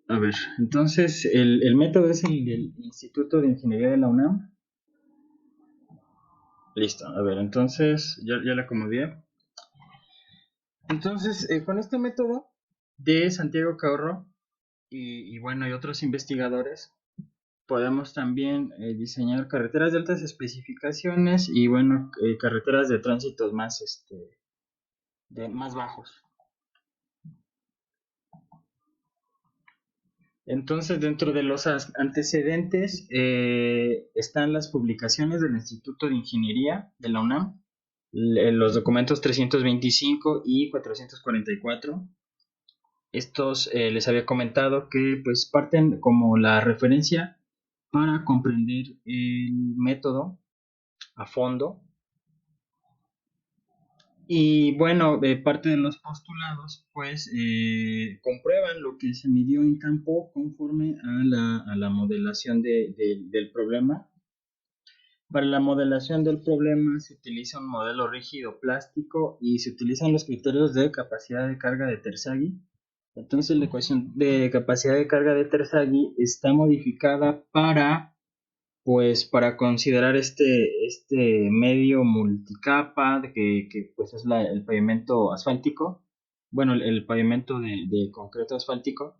A ver, entonces el método es el del Instituto de Ingeniería de la UNAM. Listo, a ver, entonces ya la acomodé. Entonces, con este método de Santiago Caorro y bueno, y otros investigadores, podemos también diseñar carreteras de altas especificaciones y bueno, carreteras de tránsitos más, más bajos. Entonces, dentro de los antecedentes están las publicaciones del Instituto de Ingeniería de la UNAM, los documentos 325 y 444. Estos les había comentado que pues parten como la referencia para comprender el método a fondo. Y bueno, de parte de los postulados, pues comprueban lo que se midió en campo conforme a la modelación del problema. Para la modelación del problema se utiliza un modelo rígido plástico y se utilizan los criterios de capacidad de carga de Terzaghi. Entonces la ecuación de capacidad de carga de Terzaghi está modificada para considerar este medio multicapa que pues es el pavimento asfáltico, bueno, el pavimento de concreto asfáltico,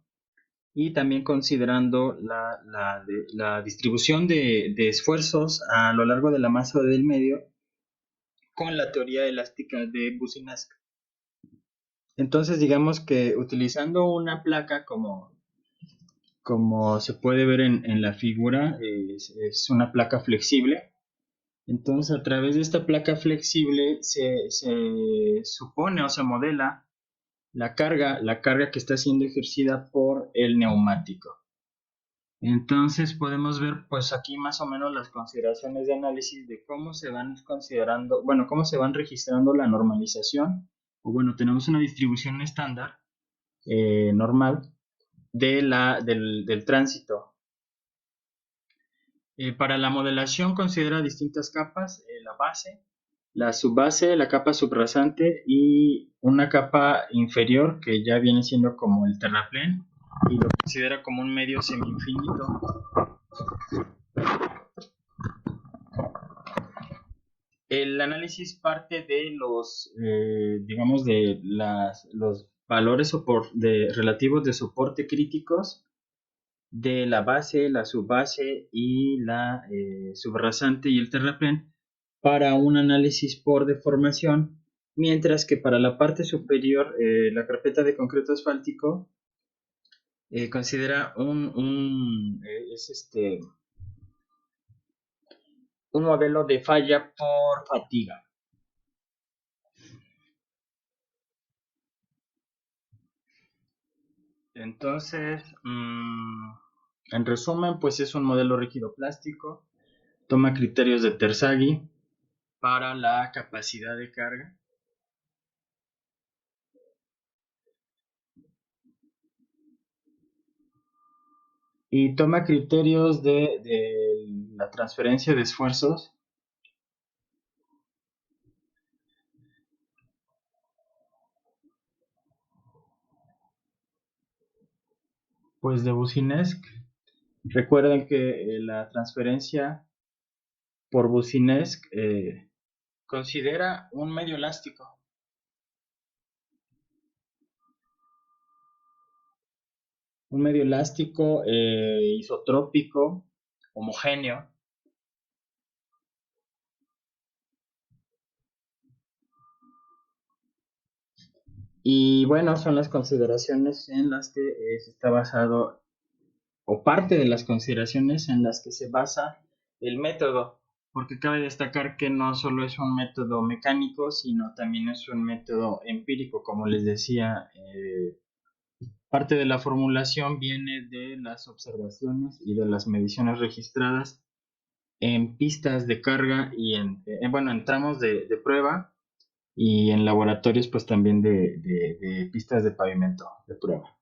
y también considerando la distribución de esfuerzos a lo largo de la masa del medio con la teoría elástica de Boussinesq. Entonces digamos que utilizando una placa como se puede ver en la figura, es una placa flexible. Entonces, a través de esta placa flexible se supone o se modela la carga que está siendo ejercida por el neumático. Entonces, podemos ver, pues aquí más o menos las consideraciones de análisis de cómo se van considerando, bueno, cómo se van registrando la normalización, o bueno, tenemos una distribución estándar normal del tránsito. Para la modelación considera distintas capas, la base, la subbase, la capa subrasante y una capa inferior que ya viene siendo como el terraplén y lo considera como un medio semi-infinito. El análisis parte de digamos, los valores relativos de soporte críticos de la base, la subbase y la subrasante y el terraplén para un análisis por deformación, mientras que para la parte superior, la carpeta de concreto asfáltico considera un modelo de falla por fatiga. Entonces, en resumen, pues es un modelo rígido plástico, toma criterios de Terzaghi para la capacidad de carga y toma criterios de la transferencia de esfuerzos, pues de Boussinesq. Recuerden que la transferencia por Boussinesq considera un medio elástico, isotrópico, homogéneo. Y bueno, son las consideraciones en las que se está basado, o parte de las consideraciones en las que se basa el método, porque cabe destacar que no solo es un método mecánico, sino también es un método empírico, como les decía. Parte de la formulación viene de las observaciones y de las mediciones registradas en pistas de carga y bueno, en tramos de prueba y en laboratorios pues también de pistas de pavimento de prueba.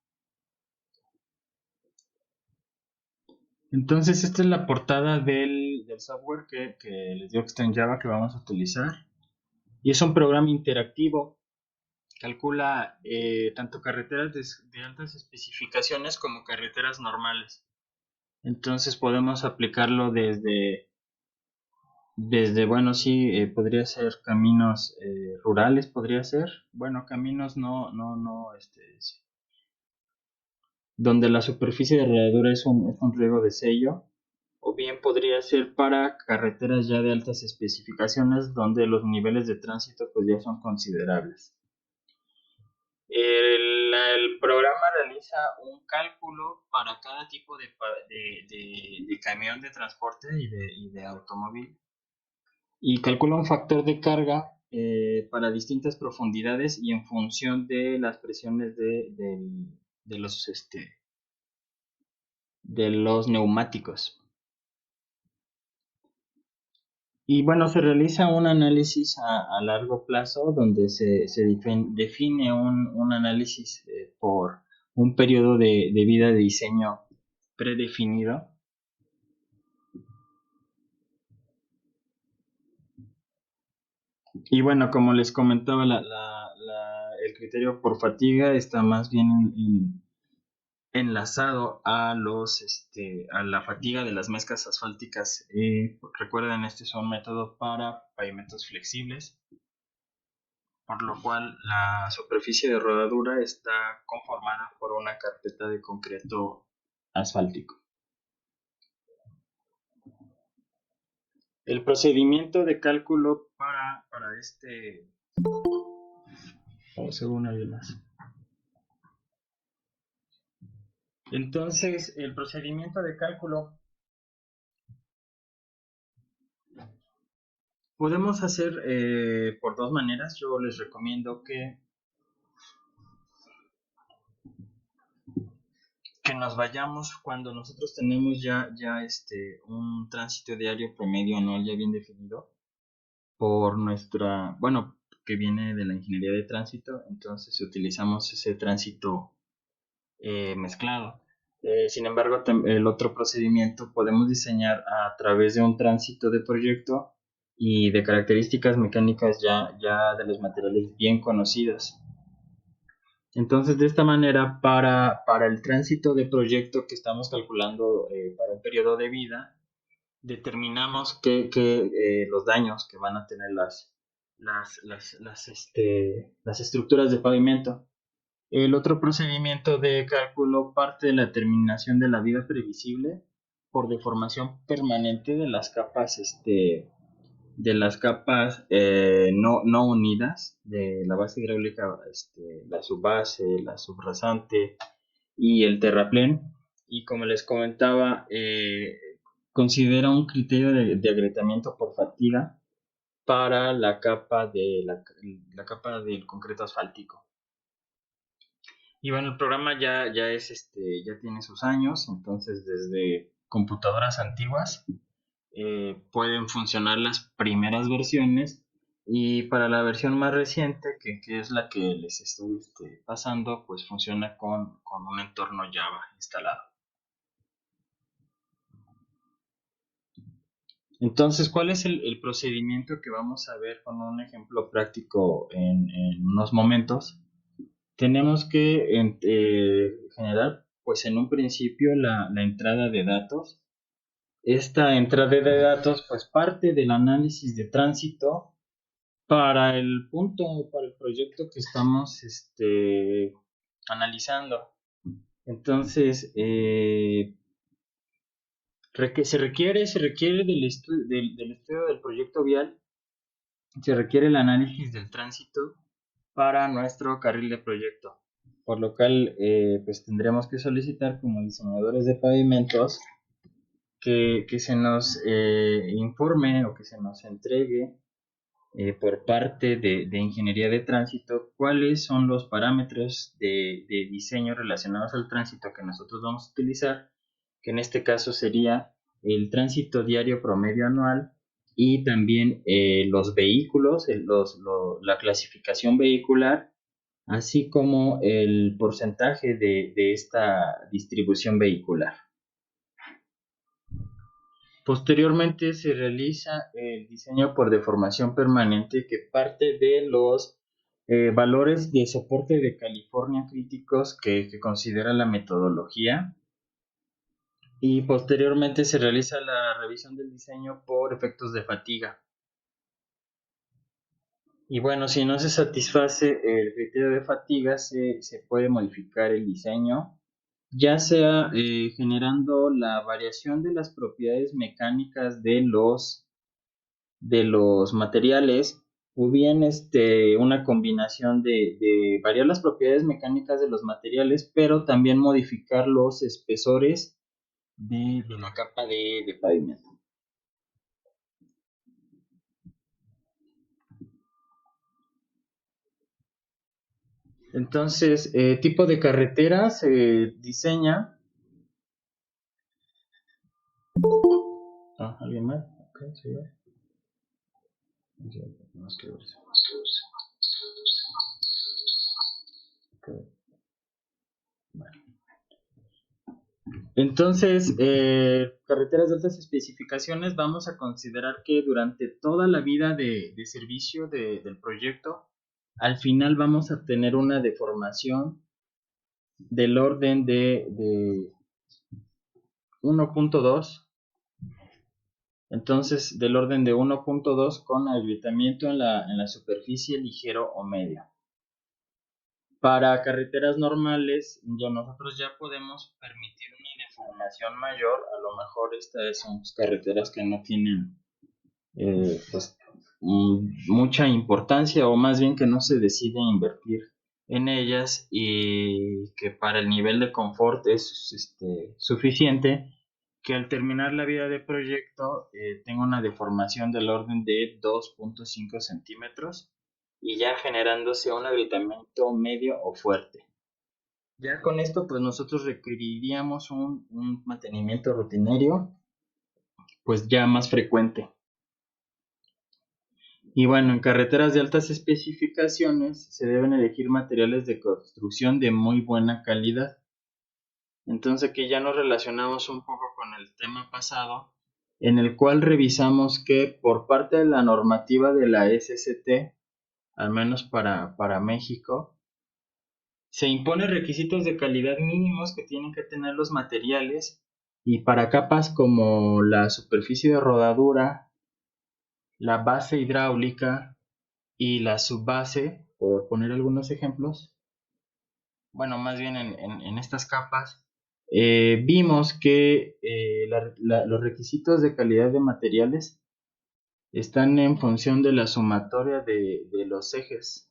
Entonces esta es la portada del software que les digo que está en Java que vamos a utilizar y es un programa interactivo calcula tanto carreteras de altas especificaciones como carreteras normales. Entonces podemos aplicarlo desde bueno, sí, podría ser caminos rurales, podría ser, bueno, caminos sí, donde la superficie de alrededor es un riego de sello, o bien podría ser para carreteras ya de altas especificaciones donde los niveles de tránsito pues ya son considerables. El programa realiza un cálculo para cada tipo de camión de transporte y de automóvil y calcula un factor de carga para distintas profundidades y en función de las presiones de de los neumáticos. Y bueno, se realiza un análisis a largo plazo donde define un análisis por un periodo de vida de diseño predefinido. Y bueno, como les comentaba, el criterio por fatiga está más bien enlazado a a la fatiga de las mezclas asfálticas. Recuerden, este es un método para pavimentos flexibles, por lo cual la superficie de rodadura está conformada por una carpeta de concreto asfáltico. El procedimiento de cálculo para vamos a ver una vez más. Entonces, el procedimiento de cálculo podemos hacer por dos maneras. Yo les recomiendo que nos vayamos cuando nosotros tenemos un tránsito diario promedio anual ya bien definido por bueno, que viene de la ingeniería de tránsito, entonces utilizamos ese tránsito mezclado. Sin embargo, el otro procedimiento podemos diseñar a través de un tránsito de proyecto y de características mecánicas ya de los materiales bien conocidos. Entonces, de esta manera, para el tránsito de proyecto que estamos calculando para un periodo de vida, determinamos que los daños que van a tener las estructuras de pavimento. El otro procedimiento de cálculo parte de la determinación de la vida previsible por deformación permanente de las capas no unidas de la base hidráulica, la subbase, la subrasante y el terraplén. Y como les comentaba, considera un criterio de agrietamiento por fatiga para la capa del concreto asfáltico. Y bueno, el programa ya tiene sus años, entonces desde computadoras antiguas pueden funcionar las primeras versiones y para la versión más reciente, que es la que les estoy pasando, pues funciona con un entorno Java instalado. Entonces, ¿cuál es el procedimiento que vamos a ver con un ejemplo práctico en unos momentos? Tenemos que generar, pues en un principio, la entrada de datos. Esta entrada de datos, pues parte del análisis de tránsito para el proyecto que estamos analizando. Entonces, se requiere del estudio del proyecto vial, se requiere el análisis del tránsito para nuestro carril de proyecto, por lo cual pues tendremos que solicitar como diseñadores de pavimentos que se nos informe o que se nos entregue por parte de ingeniería de tránsito cuáles son los parámetros de diseño relacionados al tránsito que nosotros vamos a utilizar, que en este caso sería el tránsito diario promedio anual y también los vehículos, la clasificación vehicular, así como el porcentaje de esta distribución vehicular. Posteriormente se realiza el diseño por deformación permanente que parte de los valores de soporte de California críticos que considera la metodología, y posteriormente se realiza la revisión del diseño por efectos de fatiga. Y bueno, si no se satisface el criterio de fatiga, se puede modificar el diseño, ya sea generando la variación de las propiedades mecánicas de los materiales, o bien una combinación de variar las propiedades mecánicas de los materiales, pero también modificar los espesores de la capa de pavimento. Entonces, tipo de carretera se diseña. ¿Alguien más? Ok, sí. Tenemos que ver. Ok, bueno. Entonces, carreteras de altas especificaciones, vamos a considerar que durante toda la vida de servicio del proyecto, al final vamos a tener una deformación del orden de 1.2. Entonces, del orden de 1.2 con agrietamiento en la superficie ligero o medio. Para carreteras normales, nosotros ya podemos permitir una deformación mayor. A lo mejor estas son carreteras que no tienen pues, mucha importancia, o más bien que no se decide invertir en ellas, y que para el nivel de confort es suficiente, que al terminar la vida de proyecto tenga una deformación del orden de 2.5 centímetros, y ya generándose un agrietamiento medio o fuerte. Ya con esto, pues nosotros requeriríamos un mantenimiento rutinario, pues ya más frecuente. Y bueno, en carreteras de altas especificaciones se deben elegir materiales de construcción de muy buena calidad. Entonces aquí ya nos relacionamos un poco con el tema pasado, en el cual revisamos que por parte de la normativa de la SST, al menos para México, se impone requisitos de calidad mínimos que tienen que tener los materiales, y para capas como la superficie de rodadura, la base hidráulica y la subbase, por poner algunos ejemplos, bueno, más bien en estas capas, vimos que los requisitos de calidad de materiales están en función de la sumatoria de los ejes,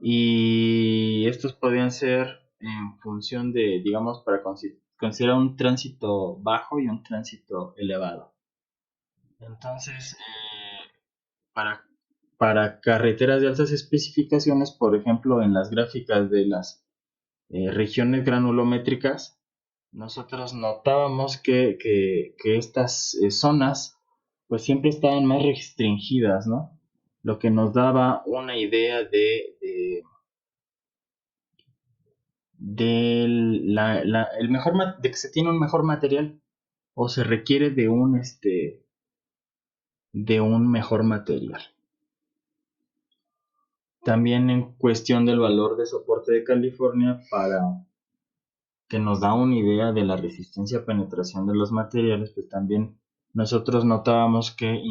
y estos podrían ser en función de, digamos, para considerar un tránsito bajo y un tránsito elevado. Entonces, para, para carreteras de altas especificaciones, por ejemplo, en las gráficas de las regiones granulométricas, nosotros notábamos que estas zonas pues siempre estaban más restringidas, ¿no? Lo que nos daba una idea de el mejor de que se tiene un mejor material, o se requiere de un mejor material. También en cuestión del valor de soporte de California, para que nos da una idea de la resistencia a penetración de los materiales, pues también nosotros notábamos que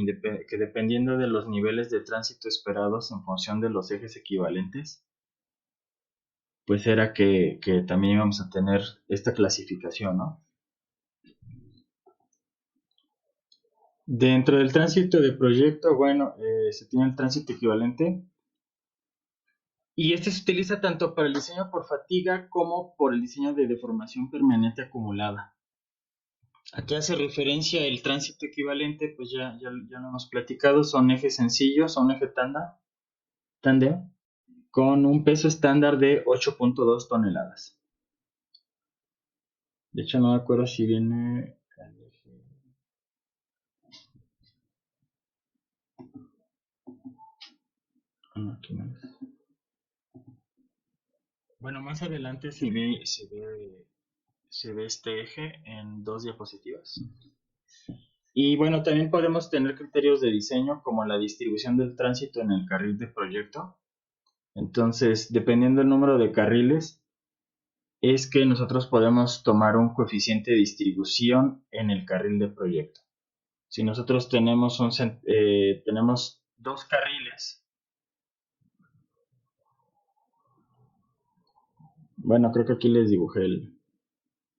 dependiendo de los niveles de tránsito esperados en función de los ejes equivalentes, pues era que también íbamos a tener esta clasificación, ¿no? Dentro del tránsito de proyecto, bueno, se tiene el tránsito equivalente, y este se utiliza tanto para el diseño por fatiga como por el diseño de deformación permanente acumulada. ¿A qué hace referencia el tránsito equivalente? Pues ya lo hemos platicado, son ejes sencillos, son eje tándem, con un peso estándar de 8.2 toneladas. De hecho, no me acuerdo si viene... Aquí no es. Bueno, más adelante se ve este eje en 2 diapositivas. Y bueno, también podemos tener criterios de diseño como la distribución del tránsito en el carril de proyecto. Entonces, dependiendo del número de carriles, es que nosotros podemos tomar un coeficiente de distribución en el carril de proyecto. Si nosotros tenemos dos carriles, bueno, creo que aquí les dibujé el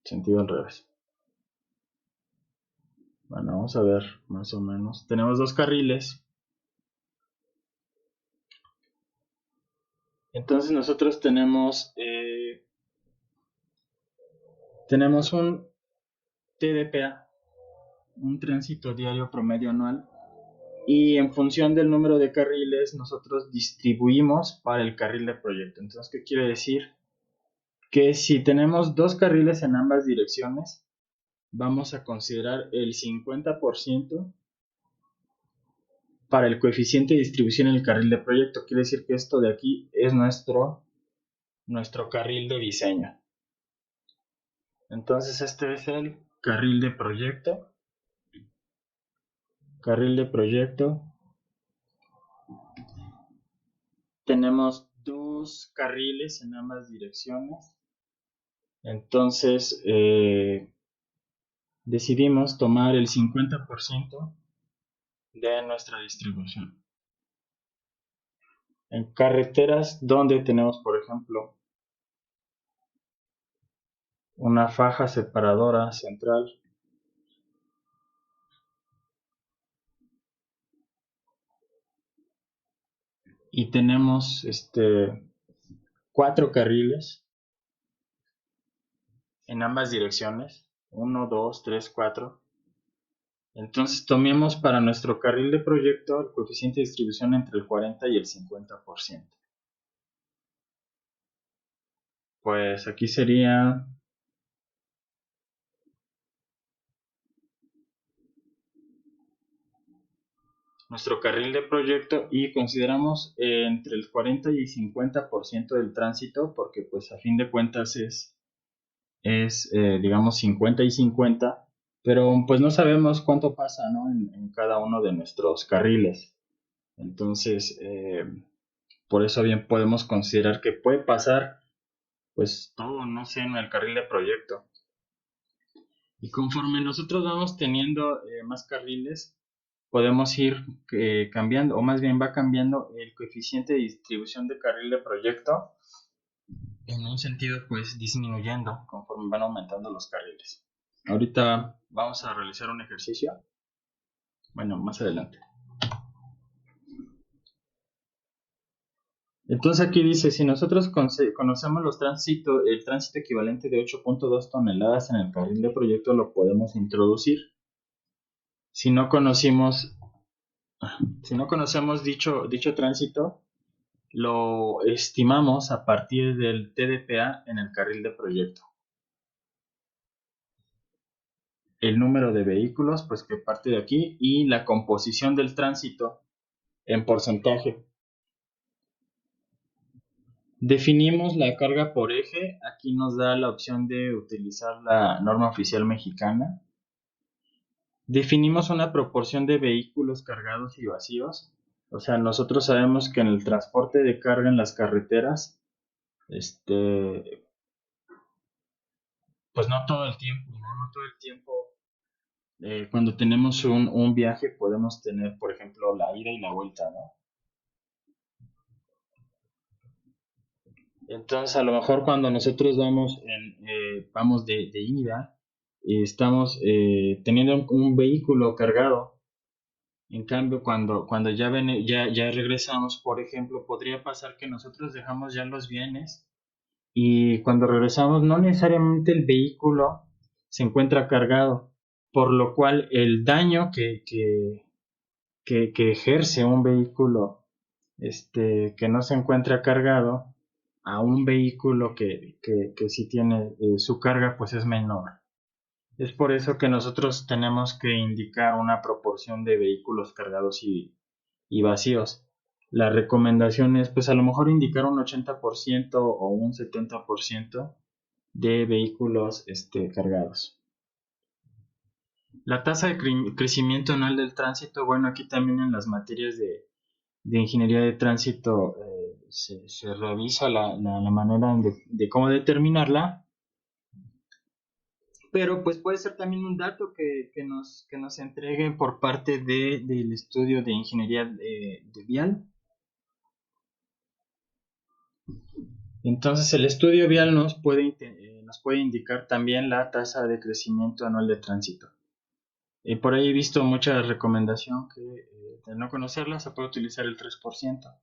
sentido al revés. Bueno, vamos a ver más o menos. Tenemos dos carriles. Entonces nosotros tenemos un TDPA, un tránsito diario promedio anual, y en función del número de carriles nosotros distribuimos para el carril de proyecto. Entonces, ¿qué quiere decir? Que si tenemos dos carriles en ambas direcciones, vamos a considerar el 50% para el coeficiente de distribución en el carril de proyecto. Quiere decir que esto de aquí es nuestro carril de diseño. Entonces este es el carril de proyecto. Carril de proyecto. Tenemos dos carriles en ambas direcciones. Entonces decidimos tomar el 50% de nuestra distribución. En carreteras donde tenemos, por ejemplo, una faja separadora central y tenemos cuatro carriles en ambas direcciones, 1, 2, 3, 4. Entonces tomemos para nuestro carril de proyecto el coeficiente de distribución entre el 40 y el 50%. Pues aquí sería nuestro carril de proyecto y consideramos entre el 40 y 50% del tránsito porque pues a fin de cuentas es digamos 50 y 50, pero pues no sabemos cuánto pasa, ¿no? en cada uno de nuestros carriles. Entonces, por eso bien podemos considerar que puede pasar pues todo, no sé, en el carril de proyecto. Y conforme nosotros vamos teniendo más carriles, podemos ir cambiando, o más bien va cambiando el coeficiente de distribución de carril de proyecto en un sentido pues disminuyendo conforme van aumentando los carriles. Ahorita vamos a realizar un ejercicio, bueno, más adelante. Entonces aquí dice, si nosotros conocemos el tránsito equivalente de 8.2 toneladas en el carril de proyecto, lo podemos introducir. Si no conocimos, si no conocemos dicho tránsito, lo estimamos a partir del TDPA en el carril de proyecto. El número de vehículos, pues que parte de aquí, y la composición del tránsito en porcentaje. Definimos la carga por eje. Aquí nos da la opción de utilizar la norma oficial mexicana. Definimos una proporción de vehículos cargados y vacíos. O sea, nosotros sabemos que en el transporte de carga en las carreteras, pues no todo el tiempo, ¿no? No todo el tiempo. Cuando tenemos un viaje podemos tener, por ejemplo, la ida y la vuelta, ¿no? Entonces, a lo mejor cuando nosotros vamos de ida, estamos teniendo un vehículo cargado. En cambio, cuando ya regresamos, por ejemplo, podría pasar que nosotros dejamos ya los bienes y cuando regresamos no necesariamente el vehículo se encuentra cargado, por lo cual el daño que ejerce un vehículo que no se encuentra cargado a un vehículo que sí tiene su carga, pues es menor. Es por eso que nosotros tenemos que indicar una proporción de vehículos cargados y vacíos. La recomendación es, pues a lo mejor indicar un 80% o un 70% de vehículos cargados. La tasa de crecimiento anual del tránsito, bueno, aquí también en las materias de ingeniería de tránsito se revisa la manera de cómo determinarla, pero pues puede ser también un dato que nos entreguen por parte del estudio de ingeniería de vial. Entonces el estudio vial nos puede indicar también la tasa de crecimiento anual de tránsito. Por ahí he visto mucha recomendación que de no conocerla se puede utilizar el 3%.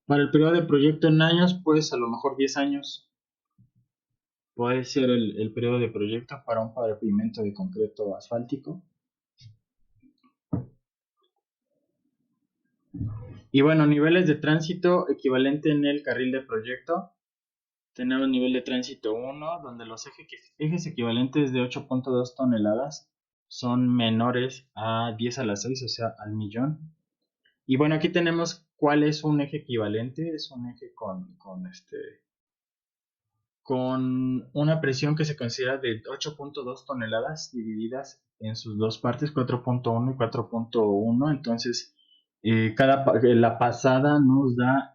Para el periodo de proyecto en años, pues a lo mejor 10 años puede ser el periodo de proyecto para un pavimento de concreto asfáltico. Y bueno, niveles de tránsito equivalente en el carril de proyecto. Tenemos nivel de tránsito 1, donde los ejes equivalentes de 8.2 toneladas son menores a 10 a la 6, o sea, al millón. Y bueno, aquí tenemos cuál es un eje equivalente. Es un eje con una presión que se considera de 8.2 toneladas divididas en sus dos partes, 4.1 y 4.1. Entonces, la pasada nos da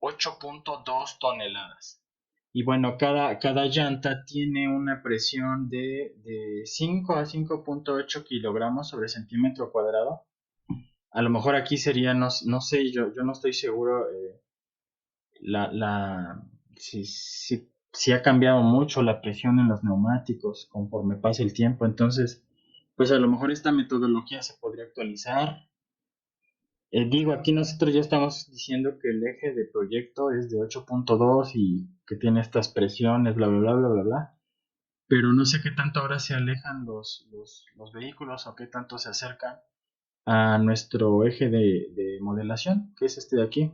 8.2 toneladas. Y bueno, cada llanta tiene una presión de 5 a 5.8 kilogramos sobre centímetro cuadrado. A lo mejor aquí sería, no sé, yo no estoy seguro la, la, si ha cambiado mucho la presión en los neumáticos conforme pasa el tiempo. Entonces, pues a lo mejor esta metodología se podría actualizar. Digo, aquí nosotros ya estamos diciendo que el eje de proyecto es de 8.2 y que tiene estas presiones, bla, bla, bla, bla, bla, bla. Pero no sé qué tanto ahora se alejan los vehículos o qué tanto se acercan a nuestro eje de modelación, que es este de aquí.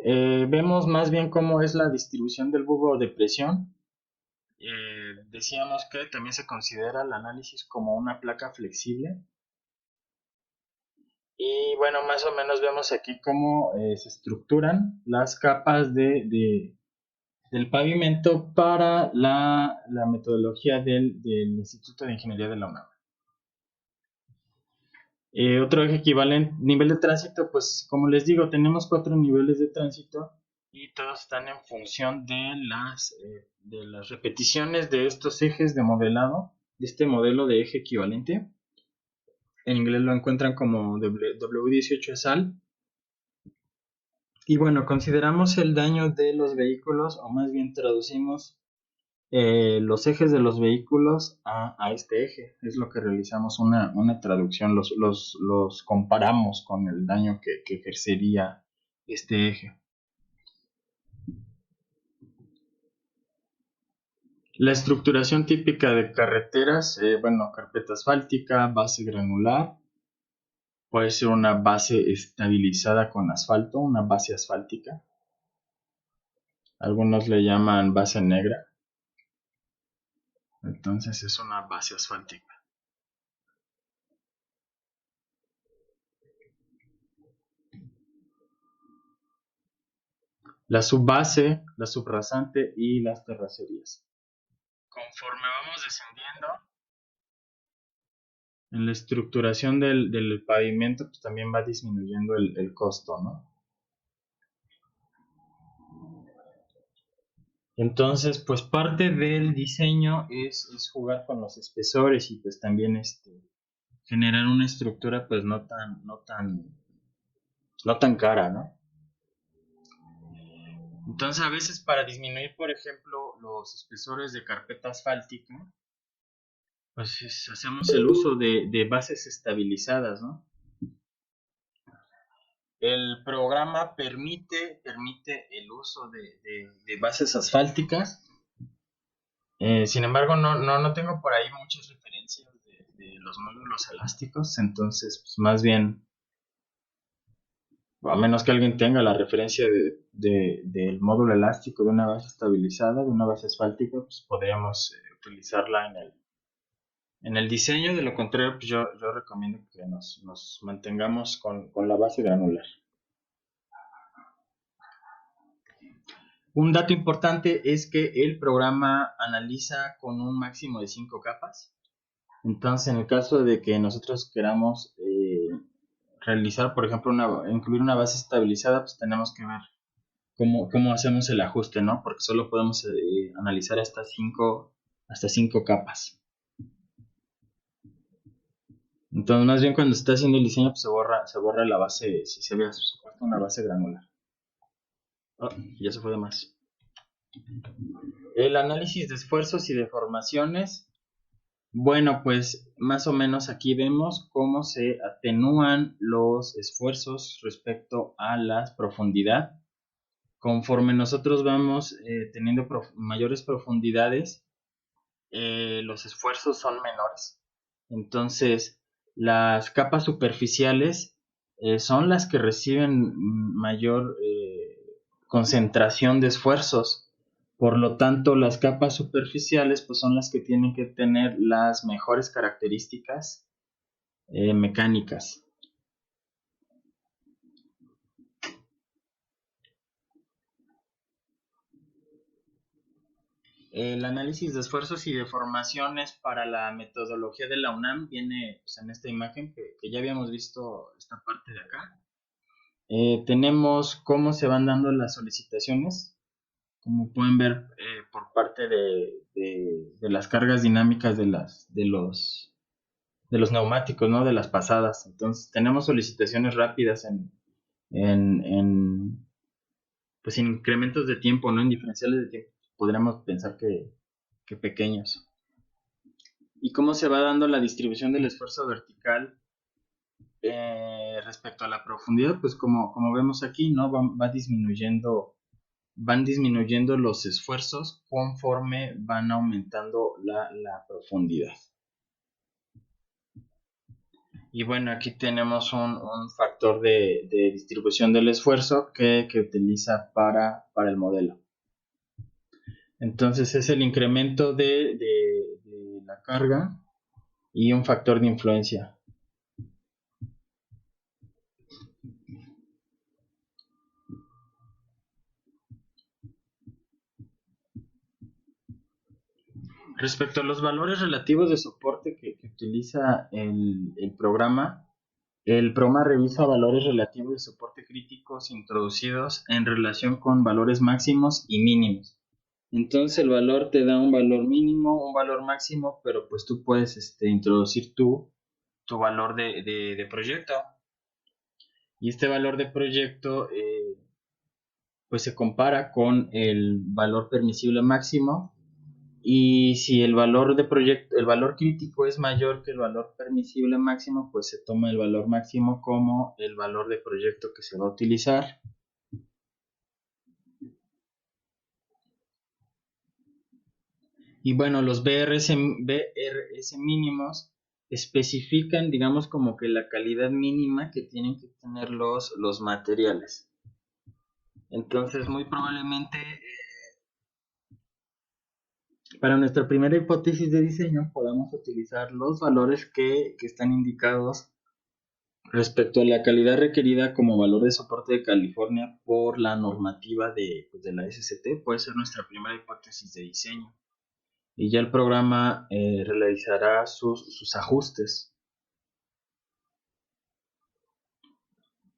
Vemos más bien cómo es la distribución del bubo de presión. Decíamos que también se considera el análisis como una placa flexible. Y bueno, más o menos vemos aquí cómo se estructuran las capas del pavimento para la metodología del Instituto de Ingeniería de la UNAM. Otro eje equivalente, nivel de tránsito, pues como les digo, tenemos 4 niveles de tránsito y todos están en función de las repeticiones de estos ejes de modelado, de este modelo de eje equivalente. En inglés lo encuentran como W18 ESAL. Y bueno, consideramos el daño de los vehículos, o más bien traducimos los ejes de los vehículos a este eje. Es lo que realizamos una traducción, los comparamos con el daño que ejercería este eje. La estructuración típica de carreteras, bueno, carpeta asfáltica, base granular, puede ser una base estabilizada con asfalto, una base asfáltica. Algunos le llaman base negra. Entonces es una base asfáltica. La subbase, la subrasante y las terracerías. Conforme vamos descendiendo en la estructuración del pavimento, pues también va disminuyendo el costo, ¿no? Entonces, pues parte del diseño es jugar con los espesores y pues también generar una estructura pues no tan cara, ¿no? Entonces, a veces para disminuir, por ejemplo, los espesores de carpeta asfáltica, pues hacemos el uso de bases estabilizadas, ¿no? El programa permite el uso de bases asfálticas. Sin embargo, no tengo por ahí muchas referencias de los módulos elásticos, entonces pues, más bien, a menos que alguien tenga la referencia del módulo elástico de una base estabilizada, de una base asfáltica, pues podríamos utilizarla en el diseño. De lo contrario, pues yo recomiendo que nos mantengamos con la base granular. Un dato importante es que el programa analiza con un máximo de 5 capas. Entonces, en el caso de que nosotros queramos realizar, por ejemplo, incluir una base estabilizada, pues tenemos que ver cómo hacemos el ajuste, ¿no? Porque solo podemos analizar hasta cinco capas. Entonces, más bien cuando se está haciendo el diseño, pues se borra la base, si se había supuesto una base granular. Oh, ya se fue de más. El análisis de esfuerzos y deformaciones. Bueno, pues más o menos aquí vemos cómo se atenúan los esfuerzos respecto a la profundidad. Conforme nosotros vamos teniendo mayores profundidades, los esfuerzos son menores. Entonces, las capas superficiales son las que reciben mayor concentración de esfuerzos. Por lo tanto, las capas superficiales pues, son las que tienen que tener las mejores características mecánicas. El análisis de esfuerzos y deformaciones para la metodología de la UNAM viene pues, en esta imagen que ya habíamos visto esta parte de acá. Tenemos cómo se van dando las solicitaciones, como pueden ver por parte de las cargas dinámicas de los neumáticos, ¿no? De las pasadas. Entonces tenemos solicitaciones rápidas en pues en incrementos de tiempo, ¿no? En diferenciales de tiempo. Podríamos pensar que pequeños. ¿Y cómo se va dando la distribución del esfuerzo vertical respecto a la profundidad? Pues como vemos aquí, ¿no? Va disminuyendo, van disminuyendo los esfuerzos conforme van aumentando la profundidad. Y bueno, aquí tenemos un factor de distribución del esfuerzo que utiliza para el modelo. Entonces es el incremento de la carga y un factor de influencia. Respecto a los valores relativos de soporte que utiliza el programa revisa valores relativos de soporte críticos introducidos en relación con valores máximos y mínimos. Entonces el valor te da un valor mínimo, un valor máximo, pero pues tú puedes introducir tu valor de proyecto. Y este valor de proyecto pues se compara con el valor permisible máximo. Y si el valor de proyecto, el valor crítico es mayor que el valor permisible máximo, pues se toma el valor máximo como el valor de proyecto que se va a utilizar. Y bueno, los BRS mínimos especifican, digamos, como que la calidad mínima que tienen que tener los materiales. Entonces, muy probablemente, para nuestra primera hipótesis de diseño, podamos utilizar los valores que están indicados respecto a la calidad requerida como valor de soporte de California por la normativa de la SCT. Puede ser nuestra primera hipótesis de diseño. Y ya el programa realizará sus ajustes.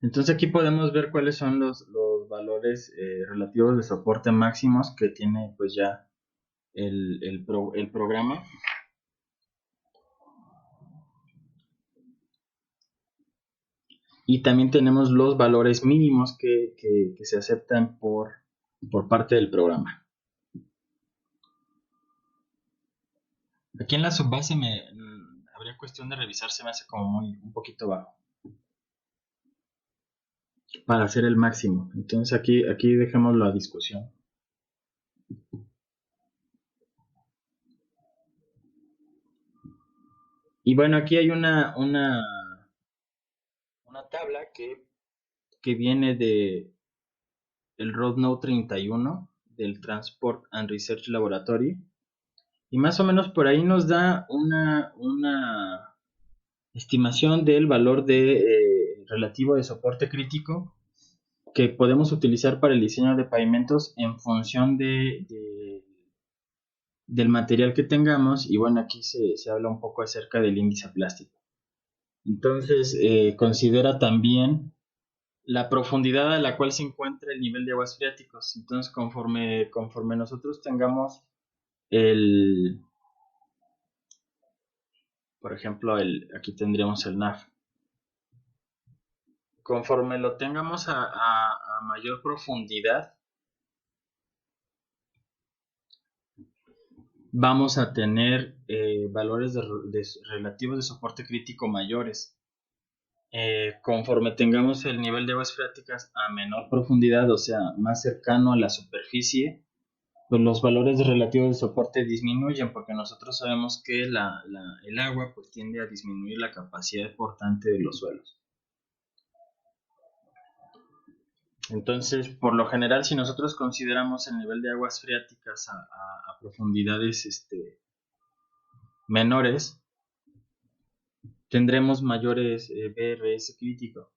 Entonces aquí podemos ver cuáles son los valores relativos de soporte máximos que tiene pues ya el programa. Y también tenemos los valores mínimos que se aceptan por parte del programa. Aquí en la subbase habría cuestión de revisar, se me hace como un poquito bajo para hacer el máximo. Entonces aquí dejemos la discusión. Y bueno, aquí hay una tabla que viene de el Roadnote 31 del Transport and Research Laboratory. Y más o menos por ahí nos da una estimación del valor relativo de soporte crítico que podemos utilizar para el diseño de pavimentos en función del material que tengamos. Y bueno, aquí se habla un poco acerca del índice plástico. Entonces, considera también la profundidad a la cual se encuentra el nivel de aguas freáticos. Entonces, conforme nosotros tengamos por ejemplo, aquí tendríamos el NAF. Conforme lo tengamos a mayor profundidad, vamos a tener valores relativos de soporte crítico mayores. Conforme tengamos el nivel de aguas freáticas a menor profundidad, o sea, más cercano a la superficie, pues los valores relativos de soporte disminuyen, porque nosotros sabemos que el agua pues tiende a disminuir la capacidad portante de los suelos. Entonces, por lo general, si nosotros consideramos el nivel de aguas freáticas a profundidades menores, tendremos mayores BRS crítico.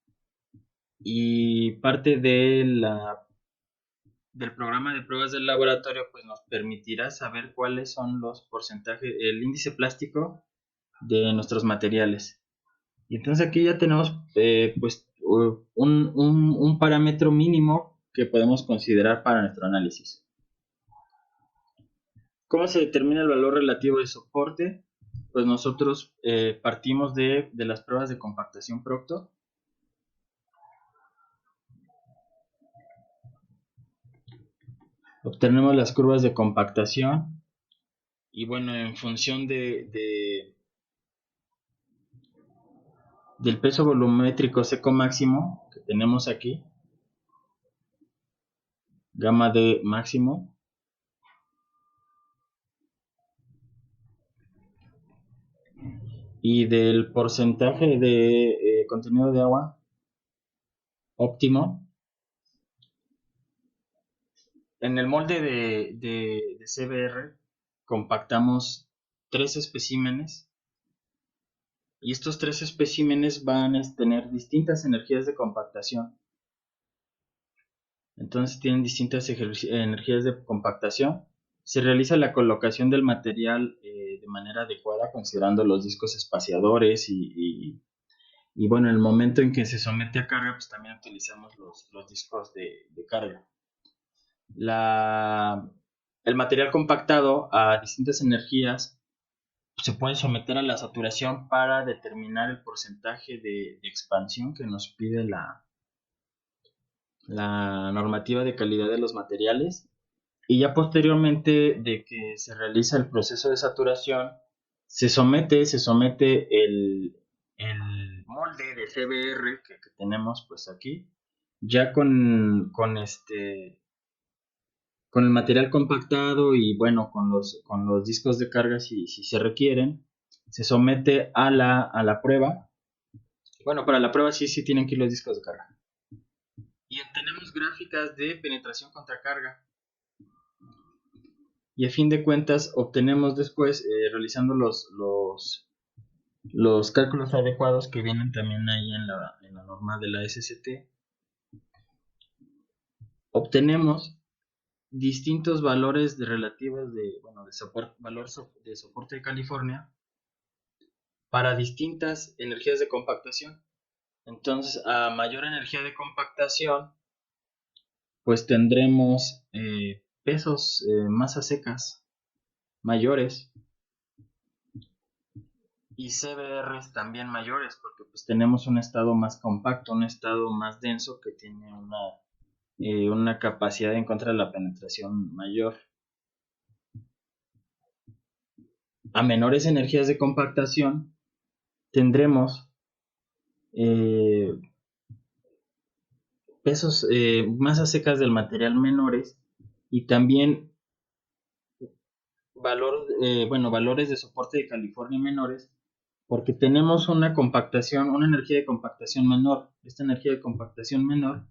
Y parte del programa de pruebas del laboratorio pues nos permitirá saber cuáles son los porcentajes, el índice plástico de nuestros materiales. Y entonces aquí ya tenemos pues un parámetro mínimo que podemos considerar para nuestro análisis. ¿Cómo se determina el valor relativo de soporte? Pues nosotros partimos de las pruebas de compactación Proctor. Obtenemos las curvas de compactación y bueno, en función del peso volumétrico seco máximo que tenemos aquí, gamma D máximo, y del porcentaje de contenido de agua óptimo, en el molde de CBR compactamos 3 especímenes. Y estos 3 especímenes van a tener distintas energías de compactación. Entonces tienen distintas energías de compactación. Se realiza la colocación del material de manera adecuada considerando los discos espaciadores y bueno, en el momento en que se somete a carga, pues también utilizamos los discos de carga. El material compactado a distintas energías se puede someter a la saturación para determinar el porcentaje de expansión que nos pide la normativa de calidad de los materiales. Y ya posteriormente de que se realiza el proceso de saturación, se somete el molde de CBR que tenemos pues aquí, ya con el material compactado y bueno, con los discos de carga si se requieren, se somete a la prueba. Bueno, para la prueba sí tienen que ir los discos de carga. Y obtenemos gráficas de penetración contra carga. Y a fin de cuentas obtenemos después, realizando los cálculos adecuados que vienen también ahí en la norma de la SCT, obtenemos distintos valores relativos valor de soporte de California para distintas energías de compactación. Entonces, a mayor energía de compactación, pues tendremos pesos, masas secas mayores y CBRs también mayores, porque pues tenemos un estado más compacto, un estado más denso que tiene una capacidad de encontrar la penetración mayor. A menores energías de compactación tendremos pesos, masas secas del material menores y también valores de soporte de California menores, porque tenemos una energía de compactación menor. Esta energía de compactación menor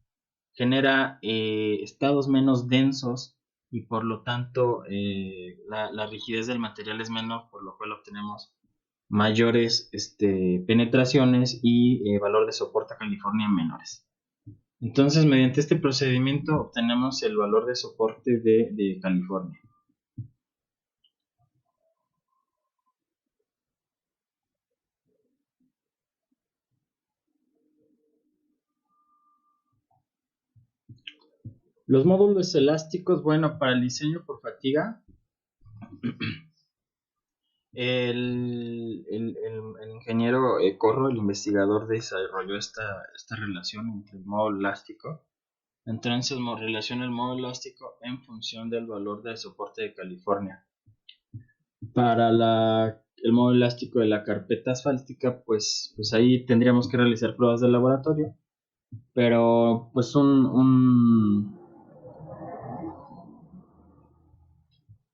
genera estados menos densos y por lo tanto la rigidez del material es menor, por lo cual obtenemos mayores penetraciones y valor de soporte a California menores. Entonces, mediante este procedimiento obtenemos el valor de soporte de California. Los módulos elásticos, bueno, para el diseño por fatiga, el ingeniero Corro, el investigador, desarrolló esta relación entre el módulo elástico. Entonces relaciona el módulo elástico en función del valor de soporte de California. Para el módulo elástico de la carpeta asfáltica, pues ahí tendríamos que realizar pruebas de laboratorio. Pero pues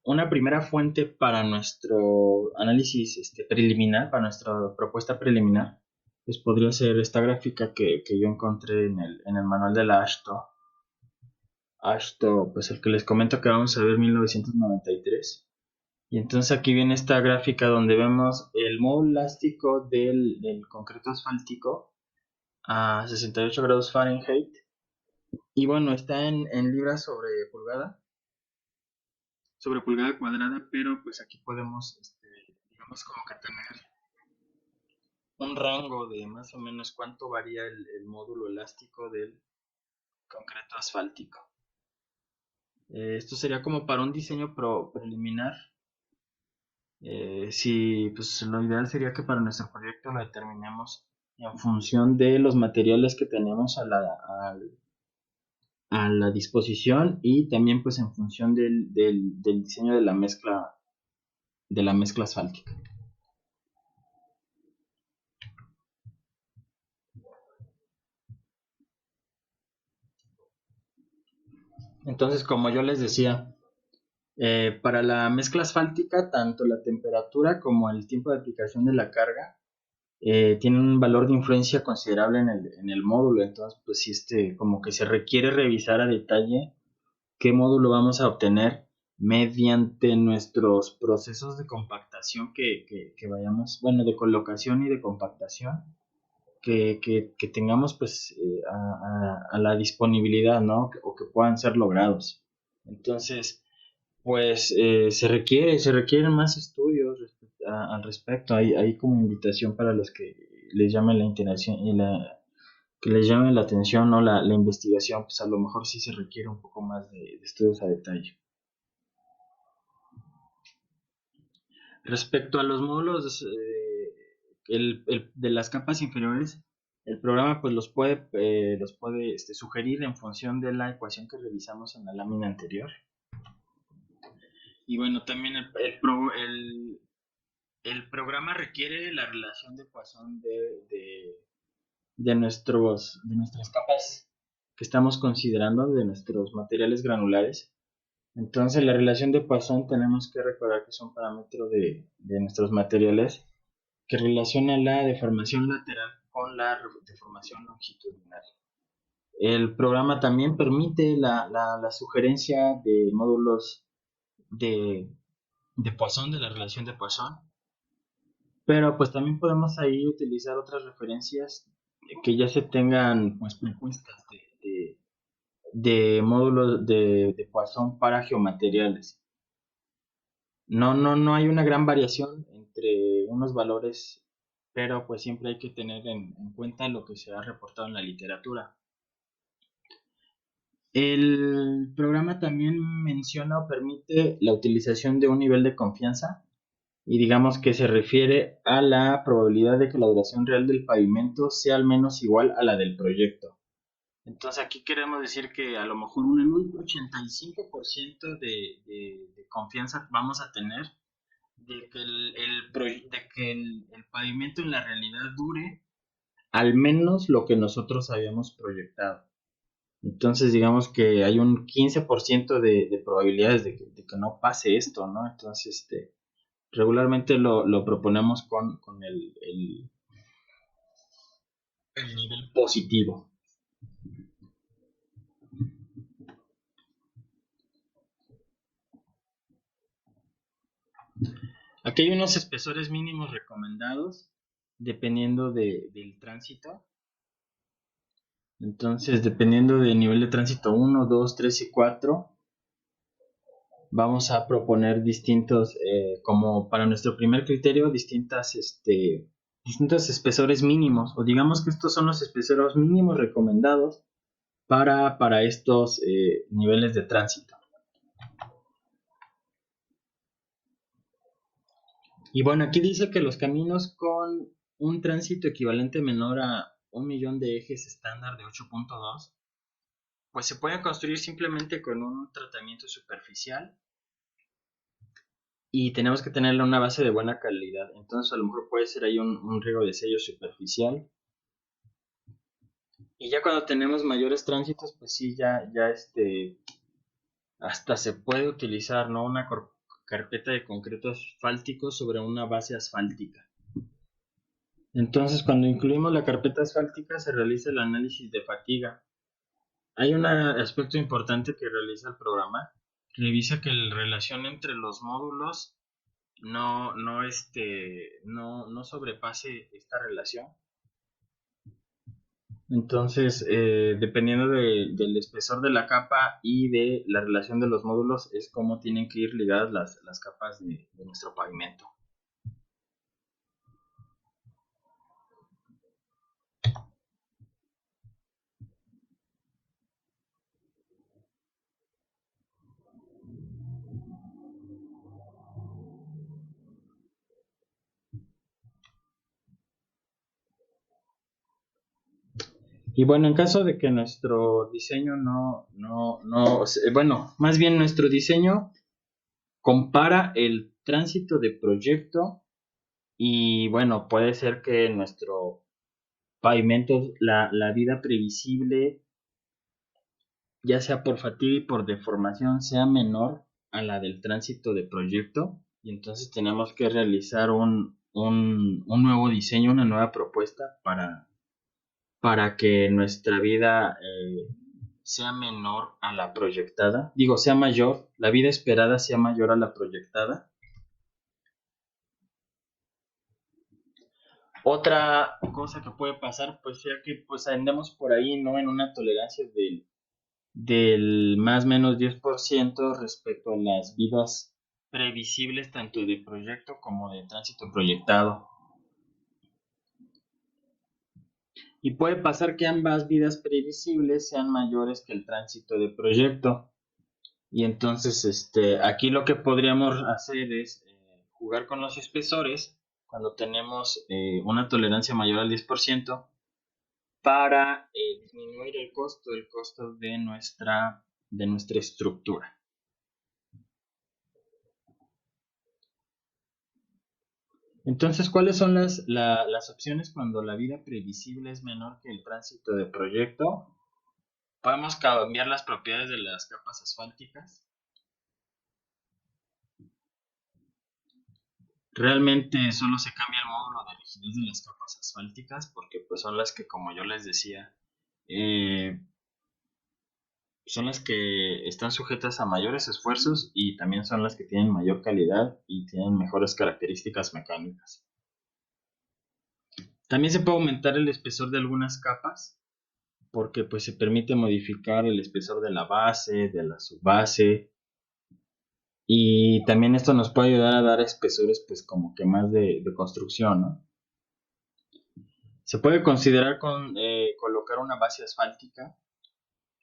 una primera fuente para nuestro análisis preliminar, para nuestra propuesta preliminar, pues podría ser esta gráfica que yo encontré en el manual de la AASHTO. AASHTO, pues el que les comento que vamos a ver 1993. Y entonces aquí viene esta gráfica donde vemos el módulo elástico del concreto asfáltico a 68 grados Fahrenheit. Y bueno, está en libras sobre pulgada cuadrada, pero pues aquí podemos, digamos, como que tener un rango de más o menos cuánto varía el módulo elástico del concreto asfáltico. Esto sería como para un diseño preliminar. Si, pues lo ideal sería que para nuestro proyecto lo determinemos en función de los materiales que tenemos a la disposición y también pues en función del diseño de la mezcla asfáltica. Entonces, como yo les decía, para la mezcla asfáltica, tanto la temperatura como el tiempo de aplicación de la carga tienen un valor de influencia considerable en el módulo. Entonces, pues sí, como que se requiere revisar a detalle qué módulo vamos a obtener mediante nuestros procesos de compactación que vayamos, bueno, de colocación y de compactación que tengamos pues a la disponibilidad, ¿no? O que puedan ser logrados. Entonces, pues se requieren más estudios al respecto. Hay como invitación para los que les llame la interacción y que les llame la atención, ¿no? La investigación, pues a lo mejor sí se requiere un poco más de estudios a detalle. Respecto a los módulos de las capas inferiores, el programa pues los puede sugerir en función de la ecuación que revisamos en la lámina anterior. Y bueno, también el programa requiere la relación de Poisson de nuestras capas que estamos considerando, de nuestros materiales granulares. Entonces, la relación de Poisson tenemos que recordar que es un parámetro de nuestros materiales que relaciona la deformación lateral con la deformación longitudinal. El programa también permite la sugerencia de módulos de, de Poisson, de la relación de Poisson, pero pues también podemos ahí utilizar otras referencias que ya se tengan pues propuestas de módulos de Poisson para geomateriales. No hay una gran variación entre unos valores, pero pues siempre hay que tener en cuenta lo que se ha reportado en la literatura. El programa también menciona o permite la utilización de un nivel de confianza y digamos que se refiere a la probabilidad de que la duración real del pavimento sea al menos igual a la del proyecto. Entonces aquí queremos decir que a lo mejor un 85% de confianza vamos a tener de que el pavimento en la realidad dure al menos lo que nosotros habíamos proyectado. Entonces digamos que hay un 15% de probabilidades de que no pase esto, ¿no? Entonces, regularmente lo proponemos con el nivel positivo. Aquí hay unos espesores mínimos recomendados dependiendo del tránsito. Entonces, dependiendo del nivel de tránsito 1, 2, 3 y 4, vamos a proponer distintos, como para nuestro primer criterio, distintos espesores mínimos, o digamos que estos son los espesores mínimos recomendados para estos niveles de tránsito. Y bueno, aquí dice que los caminos con un tránsito equivalente menor a 1 millón de ejes estándar de 8.2, pues se pueden construir simplemente con un tratamiento superficial y tenemos que tenerle una base de buena calidad. Entonces a lo mejor puede ser ahí un riego de sello superficial. Y ya cuando tenemos mayores tránsitos, pues sí, hasta se puede utilizar, ¿no? Una carpeta de concreto asfáltico sobre una base asfáltica. Entonces, cuando incluimos la carpeta asfáltica, se realiza el análisis de fatiga. Hay un aspecto importante que realiza el programa. Revisa que la relación entre los módulos no sobrepase esta relación. Entonces, dependiendo del espesor de la capa y de la relación de los módulos, es como tienen que ir ligadas las capas de nuestro pavimento. Y bueno, en caso de que nuestro diseño bueno, más bien nuestro diseño compara el tránsito de proyecto y bueno, puede ser que nuestro pavimento, la vida previsible, ya sea por fatiga y por deformación, sea menor a la del tránsito de proyecto. Y entonces tenemos que realizar un nuevo diseño, una nueva propuesta para que nuestra vida sea menor a la proyectada. Digo, sea mayor, la vida esperada sea mayor a la proyectada. Otra cosa que puede pasar, pues ya que pues andemos por ahí, ¿no? En una tolerancia del más o menos 10% respecto a las vidas previsibles tanto de proyecto como de tránsito proyectado. Y puede pasar que ambas vidas previsibles sean mayores que el tránsito de proyecto. Y entonces, aquí lo que podríamos hacer es jugar con los espesores cuando tenemos una tolerancia mayor al 10% para disminuir el costo de nuestra estructura. Entonces, ¿cuáles son las opciones cuando la vida previsible es menor que el tránsito de proyecto? Podemos cambiar las propiedades de las capas asfálticas. Realmente solo se cambia el módulo de rigidez de las capas asfálticas porque pues son las que, como yo les decía, eh, son las que están sujetas a mayores esfuerzos y también son las que tienen mayor calidad y tienen mejores características mecánicas. También se puede aumentar el espesor de algunas capas porque pues se permite modificar el espesor de la base, de la subbase, y también esto nos puede ayudar a dar espesores pues como que más de construcción, ¿no? Se puede considerar colocar una base asfáltica.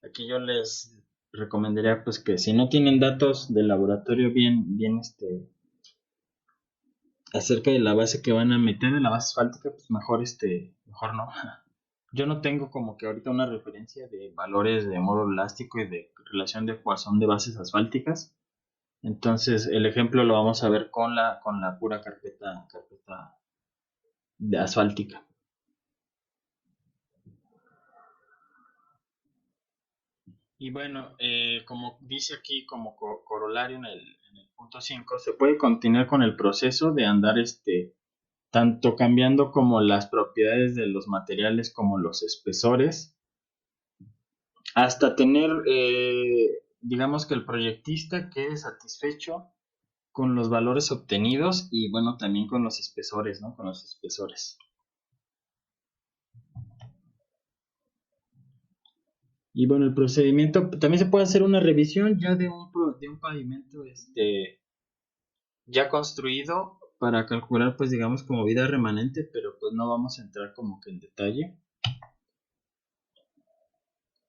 Aquí yo les recomendaría pues que si no tienen datos de laboratorio bien acerca de la base que van a meter de la base asfáltica, pues mejor no. Yo no tengo como que ahorita una referencia de valores de módulo elástico y de relación de Poisson de bases asfálticas. Entonces, el ejemplo lo vamos a ver con la pura carpeta de asfáltica. Y bueno, como dice aquí, como corolario en el punto 5, se puede continuar con el proceso de andar tanto cambiando como las propiedades de los materiales como los espesores, hasta tener, digamos que el proyectista quede satisfecho con los valores obtenidos y bueno, también con los espesores, ¿no? Con los espesores. Y bueno, el procedimiento, también se puede hacer una revisión ya de un pavimento ya construido para calcular, pues digamos, como vida remanente, pero pues no vamos a entrar como que en detalle.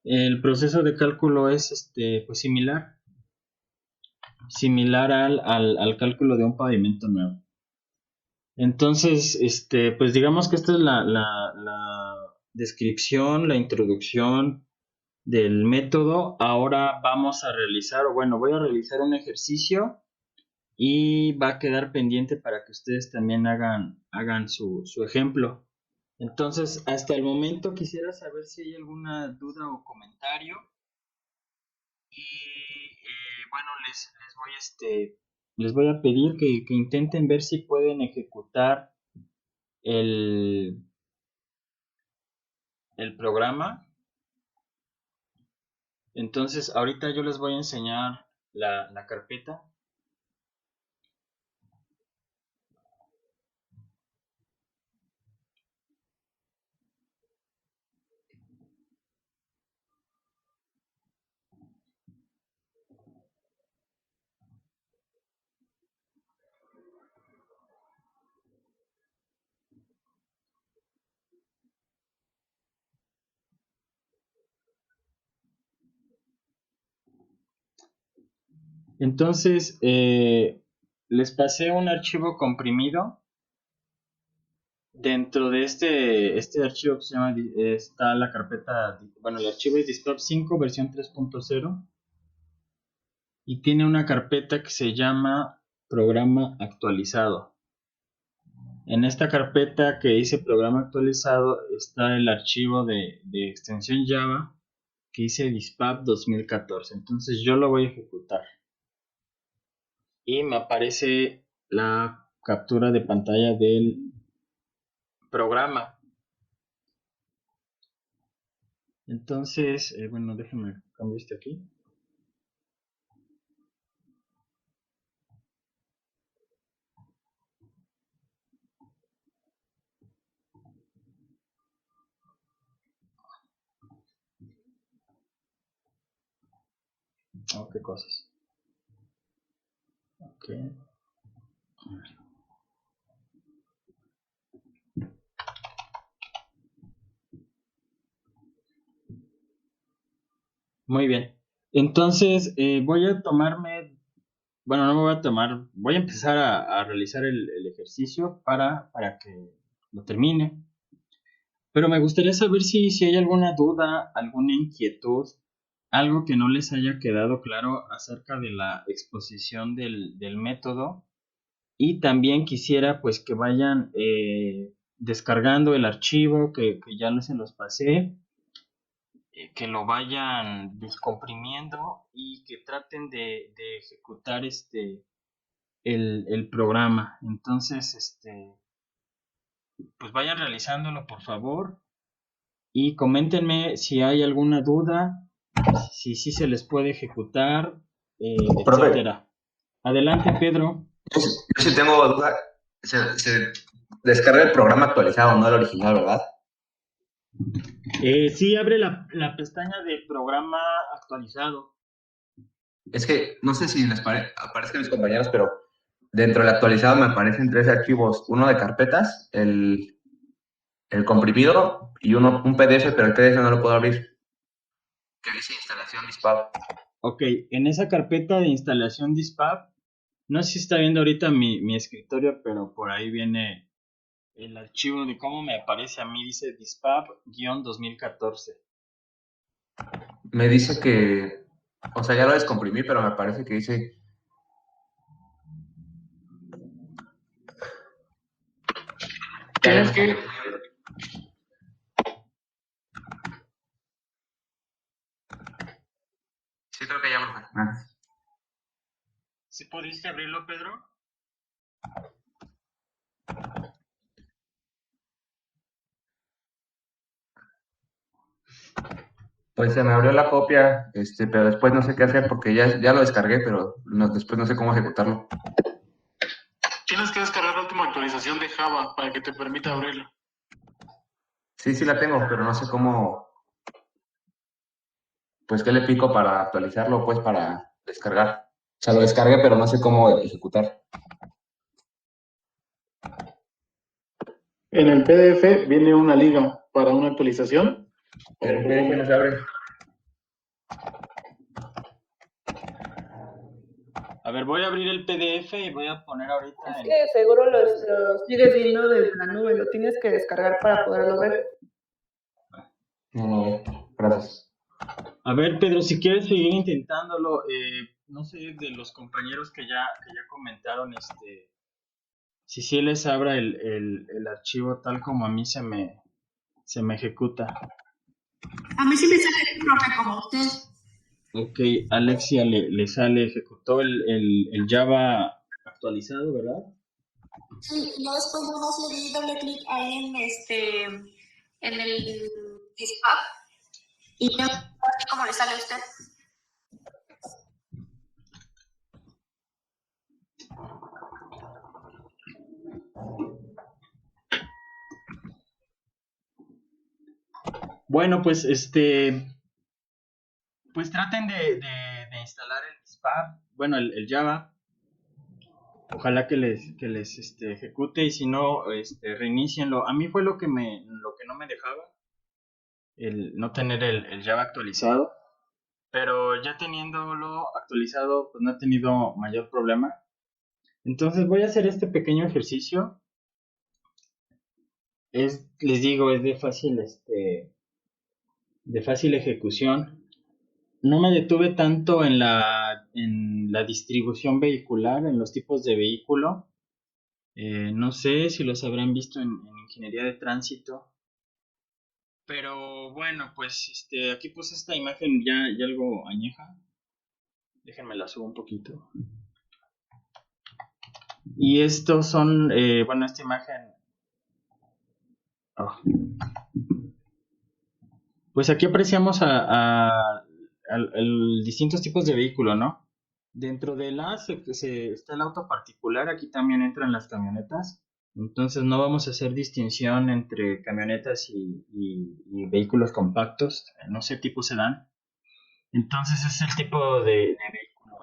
El proceso de cálculo es pues similar al cálculo de un pavimento nuevo. Entonces, pues digamos que esta es la descripción, la introducción del método. Ahora vamos a realizar, o bueno, voy a realizar un ejercicio y va a quedar pendiente para que ustedes también hagan su ejemplo. Entonces, hasta el momento quisiera saber si hay alguna duda o comentario. Y bueno, les voy a pedir que intenten ver si pueden ejecutar el, el programa. Entonces, ahorita yo les voy a enseñar la carpeta. Entonces, les pasé un archivo comprimido. Dentro de este archivo que se llama, está la carpeta, bueno, el archivo es Dispap 5 versión 3.0 y tiene una carpeta que se llama programa actualizado. En esta carpeta que dice programa actualizado está el archivo de extensión Java que dice Dispap 2014. Entonces yo lo voy a ejecutar y me aparece la captura de pantalla del programa. Entonces, bueno, déjenme cambiar aquí. Oh, qué cosas. Ok. Muy bien. Entonces, voy a tomarme, bueno, no me voy a tomar, voy a empezar a realizar el ejercicio para que lo termine. Pero me gustaría saber si hay alguna duda, alguna inquietud, algo que no les haya quedado claro acerca de la exposición del método. Y también quisiera pues que vayan descargando el archivo que ya se los pasé, que lo vayan descomprimiendo y que traten de ejecutar el programa. Entonces, pues vayan realizándolo por favor y coméntenme si hay alguna duda, si sí se les puede ejecutar, Profe, etcétera. Adelante, Pedro. yo sí tengo duda. Se descarga el programa actualizado, no el original, ¿verdad? Sí, abre la pestaña de programa actualizado. Es que no sé si les aparezcan mis compañeros, pero dentro del actualizado me aparecen tres archivos: uno de carpetas, el comprimido y un PDF, pero el PDF no lo puedo abrir. Que dice instalación dispar. Ok, en esa carpeta de instalación Dispap, no sé si está viendo ahorita mi escritorio, pero por ahí viene el archivo de cómo me aparece a mí, dice Dispap-2014. Me dice que, o sea, ya lo descomprimí, pero me parece que dice Tienes que, sí, creo que ya me. ¿sí pudiste abrirlo, Pedro? Pues se me abrió la copia, pero después no sé qué hacer porque ya lo descargué, pero después no sé cómo ejecutarlo. Tienes que descargar la última actualización de Java para que te permita abrirlo. Sí, sí la tengo, pero no sé cómo. pues, ¿qué le pico para actualizarlo? Pues para descargar. O sea, lo descargué, pero no sé cómo ejecutar. En el PDF viene una liga para una actualización. Pero el PDF no se abre. A ver, voy a abrir el PDF y voy a poner ahorita Es en... que seguro lo sigues viendo desde la nube, lo tienes que descargar para poderlo ver. No, no, gracias. A ver, Pedro, si quieres seguir intentándolo, no sé, de los compañeros que ya comentaron, si sí les abra el archivo tal como a mí se me ejecuta. A mí sí me sale el profe como usted. Ok, Alexia le sale, ejecutó el Java actualizado, ¿verdad? Sí, yo después nada más le di doble clic ahí en el dispatch y ya así como le sale a usted. Bueno, pues pues traten de instalar el Dispar, bueno, el Java. Ojalá que les ejecute y si no, reinícienlo. A mí fue lo que no me dejaba, el no tener el Java actualizado, pero ya teniéndolo actualizado, pues no he tenido mayor problema. Entonces voy a hacer este pequeño ejercicio. Les digo, es de fácil ejecución. No me detuve tanto en la distribución vehicular, en los tipos de vehículo. No sé si los habrán visto en ingeniería de tránsito. Pero bueno, pues aquí puse esta imagen ya algo añeja. Déjenme la subo un poquito. Y estos son, bueno, esta imagen. Oh. Pues aquí apreciamos a distintos tipos de vehículo, ¿no? Dentro del A está el auto particular, aquí también entran las camionetas. Entonces no vamos a hacer distinción entre camionetas y vehículos compactos, no sé, tipo sedán. Entonces es el tipo de vehículo.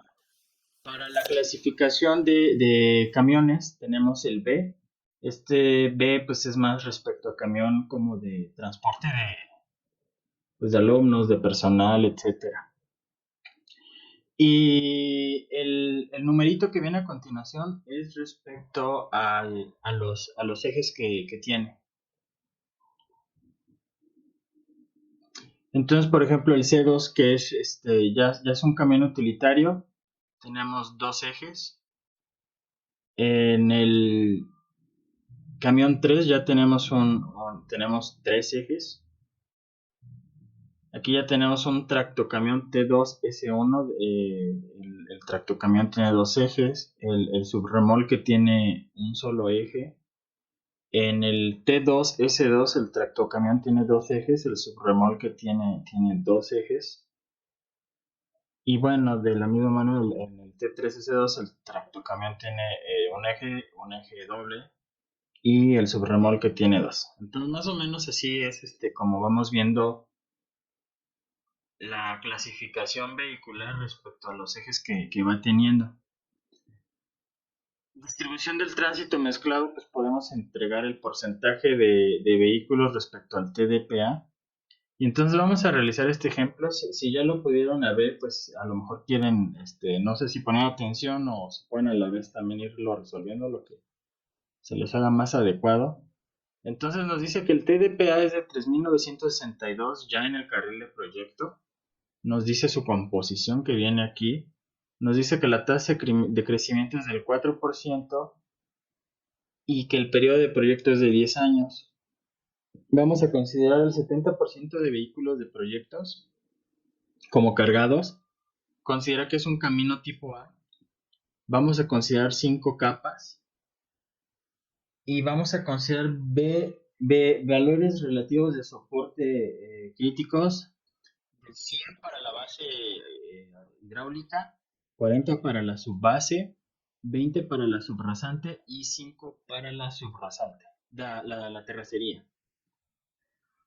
Para la clasificación de camiones tenemos el B. Este B pues es más respecto a camión como de transporte pues, de alumnos, de personal, etcétera. Y el numerito que viene a continuación es respecto a los ejes que tiene. Entonces, por ejemplo, el C2, que es ya es un camión utilitario, tenemos dos ejes. En el camión 3 ya tenemos tres ejes. Aquí ya tenemos un tractocamión T2S1. El tractocamión tiene dos ejes. El subremolque tiene un solo eje. En el T2S2 el tractocamión tiene dos ejes. El subremolque tiene dos ejes. Y bueno, de la misma manera en el T3S2 el tractocamión tiene un eje doble. Y el subremolque tiene dos. Entonces, más o menos así es como vamos viendo la clasificación vehicular respecto a los ejes que va teniendo. Distribución del tránsito mezclado, pues podemos entregar el porcentaje de vehículos respecto al TDPA. Y entonces vamos a realizar este ejemplo. Si ya lo pudieron ver, pues a lo mejor quieren, no sé si poner atención o si pueden a la vez también irlo resolviendo lo que se les haga más adecuado. Entonces nos dice que el TDPA es de 3.962 ya en el carril de proyecto. Nos dice su composición que viene aquí. Nos dice que la tasa de crecimiento es del 4% y que el periodo de proyecto es de 10 años. Vamos a considerar el 70% de vehículos de proyectos como cargados. Considera que es un camino tipo A. Vamos a considerar 5 capas. Y vamos a considerar valores relativos de soporte críticos. 100 para la base hidráulica, 40 para la subbase, 20 para la subrasante y 5 para la subrasante, la terracería.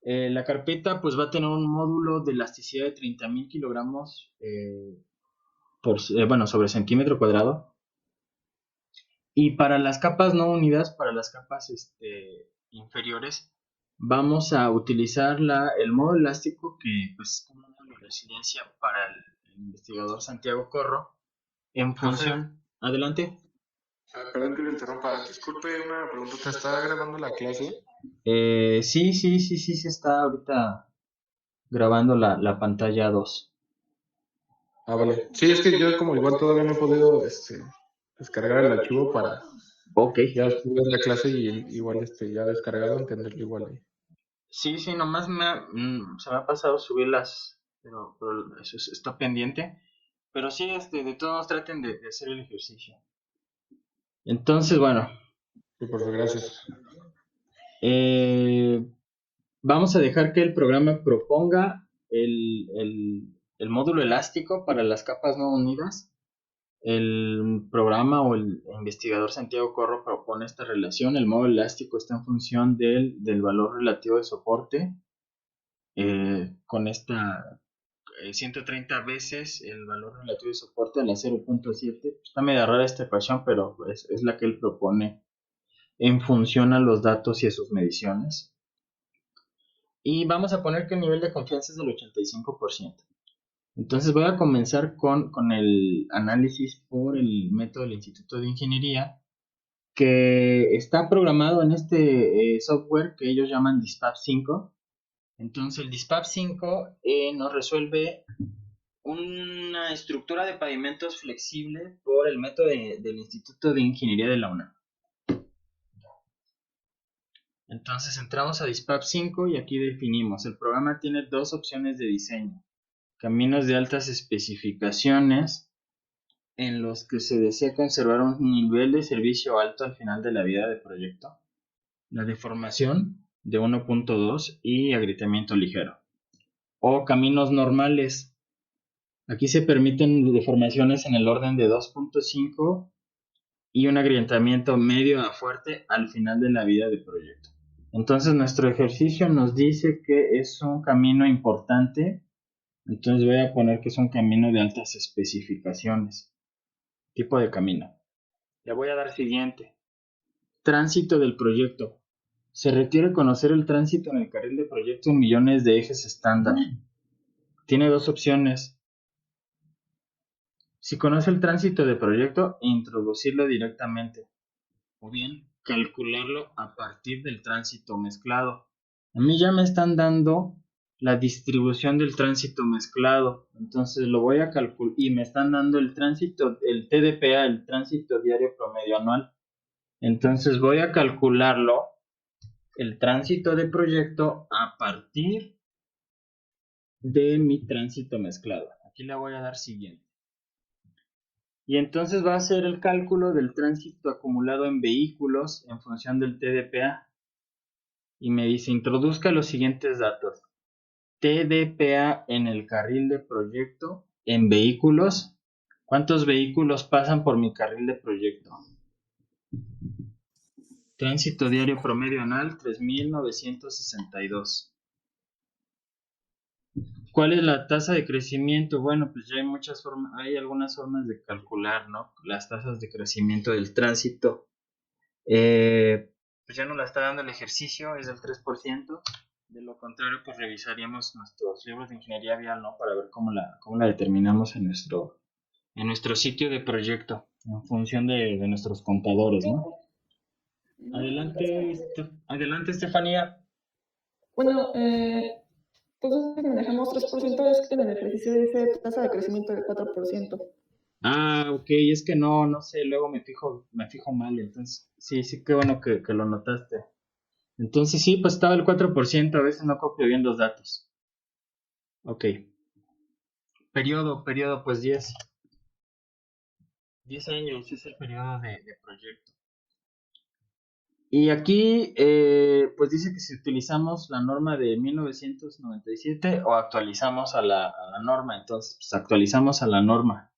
La carpeta pues va a tener un módulo de elasticidad de 30.000 kilogramos sobre centímetro cuadrado. Y para las capas no unidas, para las capas inferiores, vamos a utilizar el modo elástico que pues, es como una resiliencia para el investigador Santiago Corro en Profe, función. Adelante. perdón que lo interrumpa. Disculpe una pregunta. ¿Te está grabando la clase? Sí, se está ahorita grabando la pantalla 2. Ah, vale. Sí, es que yo como igual todavía no he podido descargar el archivo para Ok. ya después ver la clase y igual ya descargado, entenderlo igual ahí. Sí, nomás se me ha pasado subirlas, pero eso está pendiente. Pero sí, de todos modos traten de hacer el ejercicio. Entonces, bueno, Sí, por favor, gracias. vamos a dejar que el programa proponga el módulo elástico para las capas no unidas. El programa o el investigador Santiago Corro propone esta relación. El módulo elástico está en función del valor relativo de soporte con esta 130 veces el valor relativo de soporte a la 0.7. Está medio rara esta ecuación, pero es la que él propone en función a los datos y a sus mediciones. Y vamos a poner que el nivel de confianza es del 85%. Entonces voy a comenzar con el análisis por el método del Instituto de Ingeniería, que está programado en este software que ellos llaman DISPAP 5. Entonces el DISPAP 5 nos resuelve una estructura de pavimentos flexible por el método del Instituto de Ingeniería de la UNAM. Entonces entramos a DISPAP 5 y aquí definimos. El programa tiene dos opciones de diseño. Caminos de altas especificaciones en los que se desea conservar un nivel de servicio alto al final de la vida del proyecto. La deformación de 1.2 y agrietamiento ligero. O caminos normales. Aquí se permiten deformaciones en el orden de 2.5 y un agrietamiento medio a fuerte al final de la vida del proyecto. Entonces nuestro ejercicio nos dice que es un camino importante, entonces voy a poner que es un camino de altas especificaciones. Tipo de camino. Le voy a dar siguiente. Tránsito del proyecto. Se requiere conocer el tránsito en el carril de proyecto en millones de ejes estándar. Tiene dos opciones. Si conoce el tránsito de proyecto, introducirlo directamente. O bien, calcularlo a partir del tránsito mezclado. A mí ya me están dando la distribución del tránsito mezclado. Entonces lo voy a calcular y me están dando el tránsito, el TDPA, el tránsito diario promedio anual. Entonces voy a calcularlo, el tránsito de proyecto a partir de mi tránsito mezclado. Aquí le voy a dar siguiente. Y entonces va a ser el cálculo del tránsito acumulado en vehículos en función del TDPA. Y me dice, introduzca los siguientes datos. TDPA en el carril de proyecto en vehículos. ¿Cuántos vehículos pasan por mi carril de proyecto? Tránsito diario promedio anual 3.962. ¿Cuál es la tasa de crecimiento? Bueno, pues ya hay algunas formas de calcular, ¿no? Las tasas de crecimiento del tránsito. Pues ya no la está dando el ejercicio, es del 3%. De lo contrario, pues revisaríamos nuestros libros de ingeniería vial, ¿no? Para ver cómo la determinamos en nuestro sitio de proyecto, en función de nuestros contadores, ¿no? Adelante, Estefanía. Bueno, pues manejamos 3%, es que en el ejercicio dice tasa de crecimiento del 4%. Ok, es que no sé, luego me fijo mal, entonces, sí, qué bueno que lo notaste. Entonces sí, pues estaba el 4%, a veces no copio bien los datos. Ok. Periodo, pues 10. 10 años es el periodo de proyecto. Y aquí, pues dice que si utilizamos la norma de 1997 o actualizamos a la norma, entonces pues actualizamos a la norma.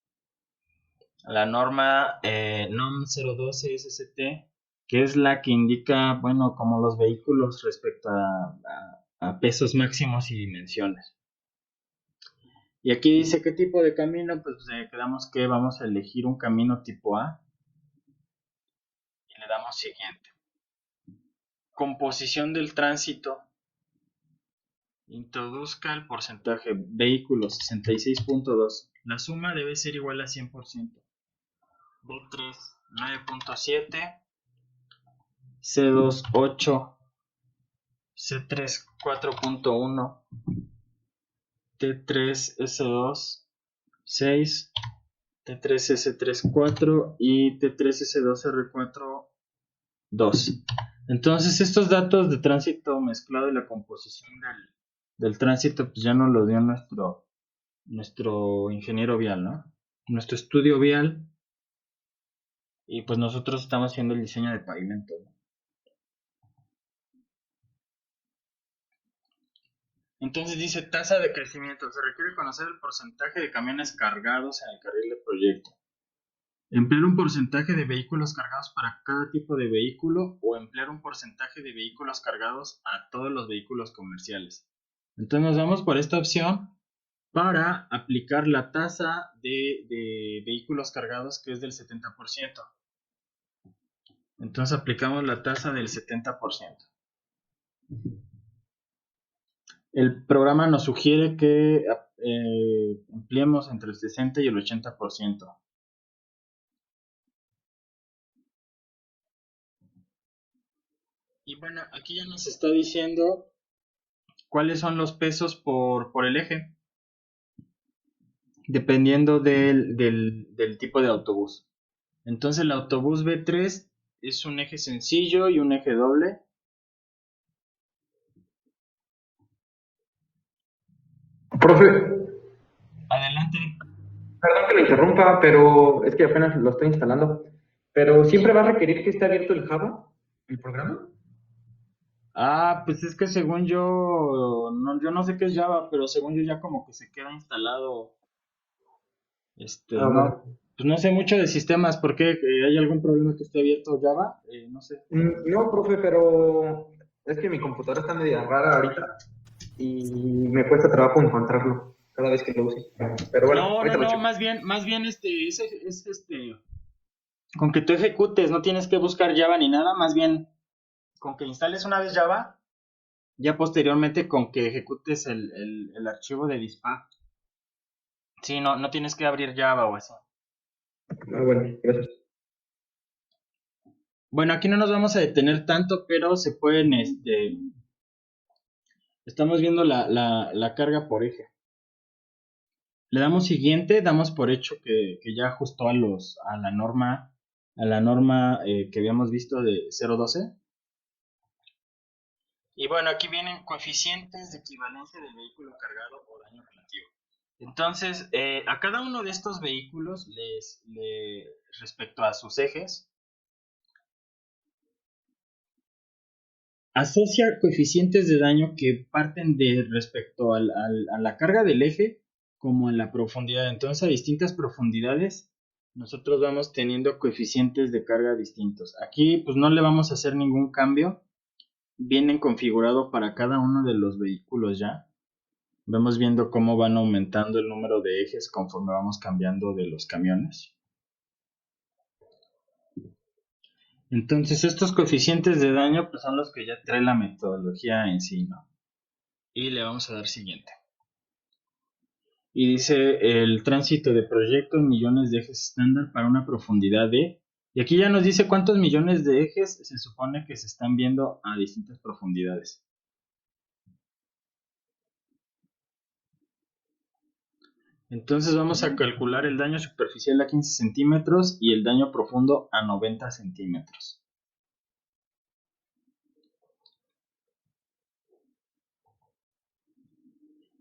La norma NOM 012 SST, que es la que indica, bueno, como los vehículos respecto a a pesos máximos y dimensiones. Y aquí dice qué tipo de camino, pues quedamos que vamos a elegir un camino tipo A y le damos siguiente. Composición del tránsito. Introduzca el porcentaje vehículos 66.2. La suma debe ser igual a 100%. B3 9.7, C2 8, C3 4.1, T3 S2 6, T3 S3 4 y T3 S2 R4 2. Entonces estos datos de tránsito mezclado y la composición del tránsito pues ya nos lo dio nuestro ingeniero vial, ¿no? Nuestro estudio vial, y pues nosotros estamos haciendo el diseño de pavimento, ¿no? Entonces dice tasa de crecimiento. Se requiere conocer el porcentaje de camiones cargados en el carril de proyecto. Emplear un porcentaje de vehículos cargados para cada tipo de vehículo o emplear un porcentaje de vehículos cargados a todos los vehículos comerciales. Entonces nos vamos por esta opción para aplicar la tasa de vehículos cargados, que es del 70%. Entonces aplicamos la tasa del 70%. El programa nos sugiere que empleemos entre el 60 y el 80%. Y bueno, aquí ya nos está diciendo cuáles son los pesos por el eje, dependiendo del tipo de autobús. Entonces el autobús B3 es un eje sencillo y un eje doble. Profe, Adelante. perdón que lo interrumpa, pero es que apenas lo estoy instalando. Pero ¿siempre va a requerir que esté abierto el Java, el programa? Ah, pues es que según yo no sé qué es Java, pero según yo ya como que se queda instalado. Bueno. Pues no sé mucho de sistemas. ¿Por qué? ¿Hay algún problema que esté abierto Java? No sé. No, profe, pero es que mi computadora está media rara ahorita y me cuesta trabajo encontrarlo cada vez que lo use. Pero bueno, ahorita lo No, checo. más bien con que tú ejecutes, no tienes que buscar Java ni nada, más bien con que instales una vez Java, ya posteriormente con que ejecutes el archivo de dispatch. Sí, no tienes que abrir Java o eso. Bueno, gracias. Bueno, aquí no nos vamos a detener tanto, pero se pueden, estamos viendo la carga por eje. Le damos siguiente, damos por hecho que ya ajustó a la norma que habíamos visto de 0.12. Y bueno, aquí vienen coeficientes de equivalencia del vehículo cargado o daño relativo. Entonces, a cada uno de estos vehículos, respecto a sus ejes, asocia coeficientes de daño que parten de respecto a la carga del eje como en la profundidad. Entonces, a distintas profundidades, nosotros vamos teniendo coeficientes de carga distintos. Aquí, pues no le vamos a hacer ningún cambio. Vienen configurados para cada uno de los vehículos ya. Vamos viendo cómo van aumentando el número de ejes conforme vamos cambiando de los camiones. Entonces estos coeficientes de daño pues son los que ya trae la metodología en sí, ¿no? Y le vamos a dar siguiente. Y dice el tránsito de proyecto en millones de ejes estándar para una profundidad de... Y aquí ya nos dice cuántos millones de ejes se supone que se están viendo a distintas profundidades. Entonces vamos a calcular el daño superficial a 15 centímetros y el daño profundo a 90 centímetros.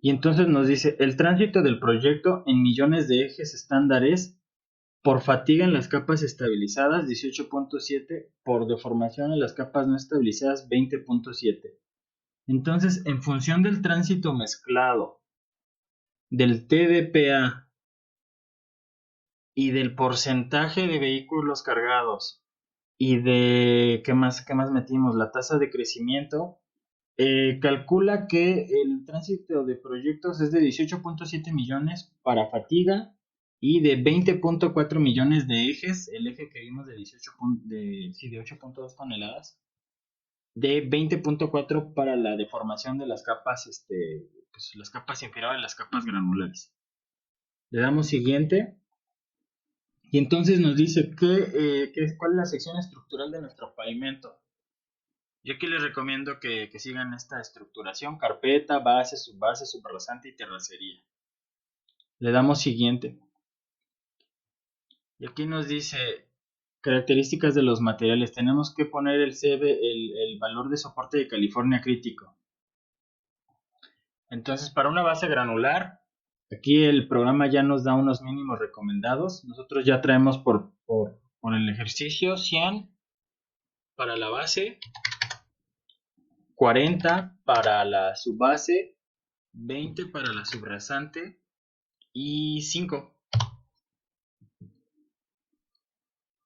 Y entonces nos dice, el tránsito del proyecto en millones de ejes estándares por fatiga en las capas estabilizadas 18.7, por deformación en las capas no estabilizadas 20.7. Entonces, en función del tránsito mezclado, del TDPA y del porcentaje de vehículos cargados y de, ¿qué más metimos? La tasa de crecimiento, calcula que el tránsito de proyectos es de 18.7 millones para fatiga y de 20.4 millones de ejes, el eje que vimos de 8.2 toneladas, de 20.4 para la deformación de las capas, pues, las capas inferiores, las capas granulares. Le damos siguiente. Y entonces nos dice cuál es la sección estructural de nuestro pavimento. Yo aquí les recomiendo que sigan esta estructuración: carpeta, base, subrasante y terracería. Le damos siguiente. Y aquí nos dice características de los materiales. Tenemos que poner el valor de soporte de California crítico. Entonces, para una base granular, aquí el programa ya nos da unos mínimos recomendados. Nosotros ya traemos por el ejercicio 100 para la base, 40 para la subbase, 20 para la subrasante y 5.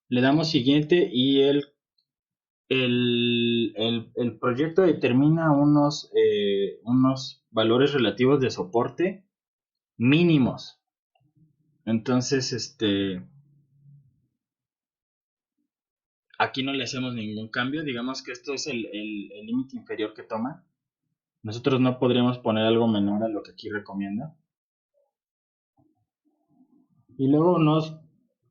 Le damos siguiente y el proyecto determina unos valores relativos de soporte mínimos. Entonces, aquí no le hacemos ningún cambio. Digamos que esto es el límite inferior que toma. Nosotros no podríamos poner algo menor a lo que aquí recomienda. Y luego nos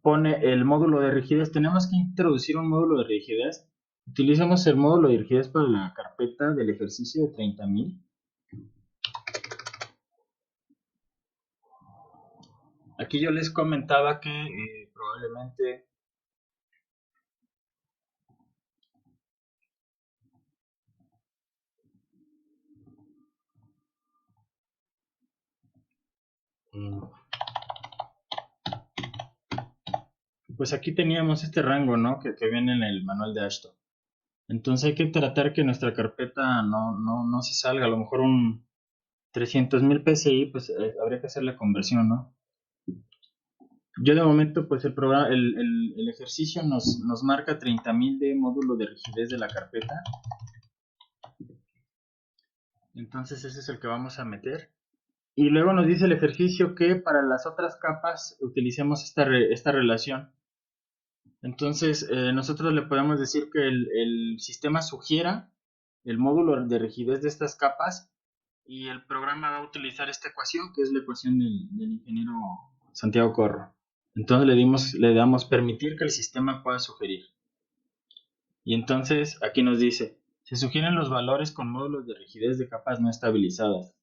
pone el módulo de rigidez. Tenemos que introducir un módulo de rigidez. Utilizamos el módulo de rigidez para la carpeta del ejercicio de 30,000. Aquí yo les comentaba que probablemente pues aquí teníamos este rango, ¿no? Que viene en el manual de Ashton. Entonces hay que tratar que nuestra carpeta no se salga. A lo mejor un 300,000 PSI, pues habría que hacer la conversión, ¿no? Yo de momento, pues el programa, el ejercicio nos marca 30,000 de módulo de rigidez de la carpeta. Entonces ese es el que vamos a meter. Y luego nos dice el ejercicio que para las otras capas utilicemos esta relación. Entonces nosotros le podemos decir que el sistema sugiera el módulo de rigidez de estas capas y el programa va a utilizar esta ecuación, que es la ecuación del ingeniero Santiago Corro. Entonces le damos permitir que el sistema pueda sugerir. Y entonces aquí nos dice, se sugieren los valores con módulos de rigidez de capas no estabilizadas.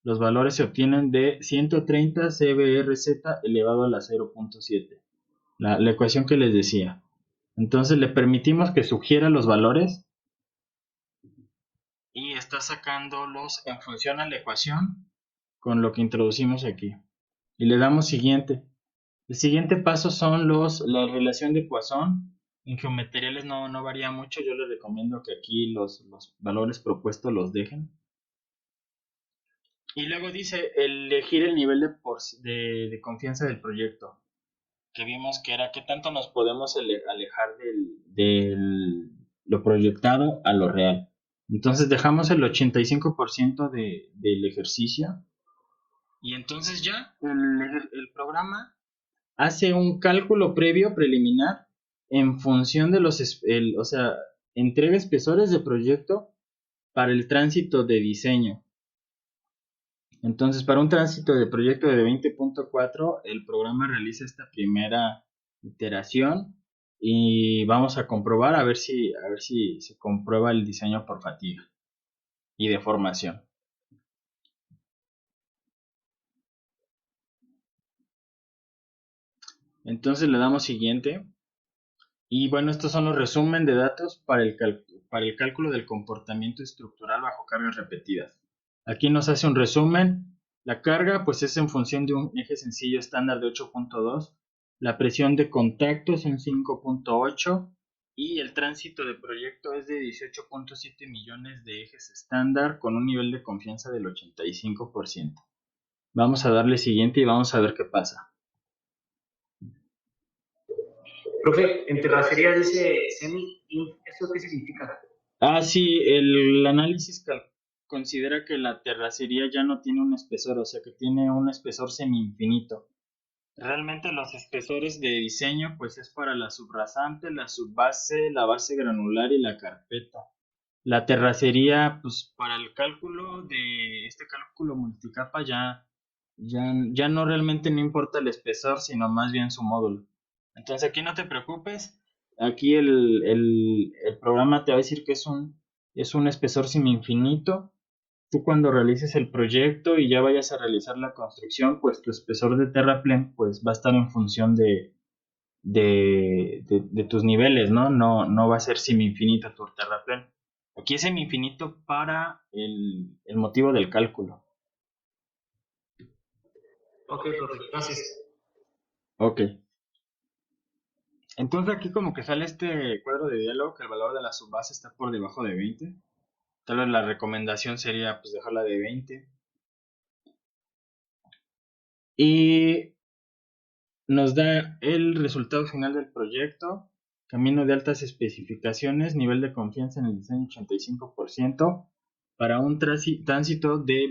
Los valores se obtienen de 130 CBRZ elevado a la 0.7. La ecuación que les decía. Entonces le permitimos que sugiera los valores y está sacándolos en función a la ecuación con lo que introducimos aquí. Y le damos siguiente. El siguiente paso son la relación de Poisson. En geometriales no varía mucho. Yo les recomiendo que aquí los valores propuestos los dejen. Y luego dice elegir el nivel de confianza del proyecto. Que vimos que era qué tanto nos podemos alejar de lo proyectado a lo real. Entonces dejamos el 85% del ejercicio. Y entonces ya el programa hace un cálculo previo preliminar en función de entrega espesores de proyecto para el tránsito de diseño. Entonces, para un tránsito de proyecto de 20.4, el programa realiza esta primera iteración y vamos a comprobar a ver si se comprueba el diseño por fatiga y deformación. Entonces le damos siguiente. Y bueno, estos son los resumen de datos para el cálculo del comportamiento estructural bajo cargas repetidas. Aquí nos hace un resumen. La carga pues es en función de un eje sencillo estándar de 8.2. La presión de contacto es en 5.8. Y el tránsito de proyecto es de 18.7 millones de ejes estándar con un nivel de confianza del 85%. Vamos a darle siguiente y vamos a ver qué pasa. Profe, en terracerías dice semi-inf, ¿eso qué significa? Sí, el análisis considera que la terracería ya no tiene un espesor, o sea que tiene un espesor semi-infinito. Realmente los espesores de diseño pues es para la subrasante, la subbase, la base granular y la carpeta. La terracería pues para el cálculo de este cálculo multicapa ya no realmente no importa el espesor, sino más bien su módulo. Entonces aquí no te preocupes, aquí el programa te va a decir que es un espesor semi-infinito. Tú cuando realices el proyecto y ya vayas a realizar la construcción, pues tu espesor de terraplén pues va a estar en función de tus niveles, ¿no? No va a ser semi-infinito tu terraplén. Aquí es semi-infinito para el motivo del cálculo. Ok, profe, gracias. Ok. Entonces aquí como que sale este cuadro de diálogo que el valor de la subbase está por debajo de 20. Tal vez la recomendación sería pues dejarla de 20. Y nos da el resultado final del proyecto, camino de altas especificaciones, nivel de confianza en el diseño 85%, para un tránsito de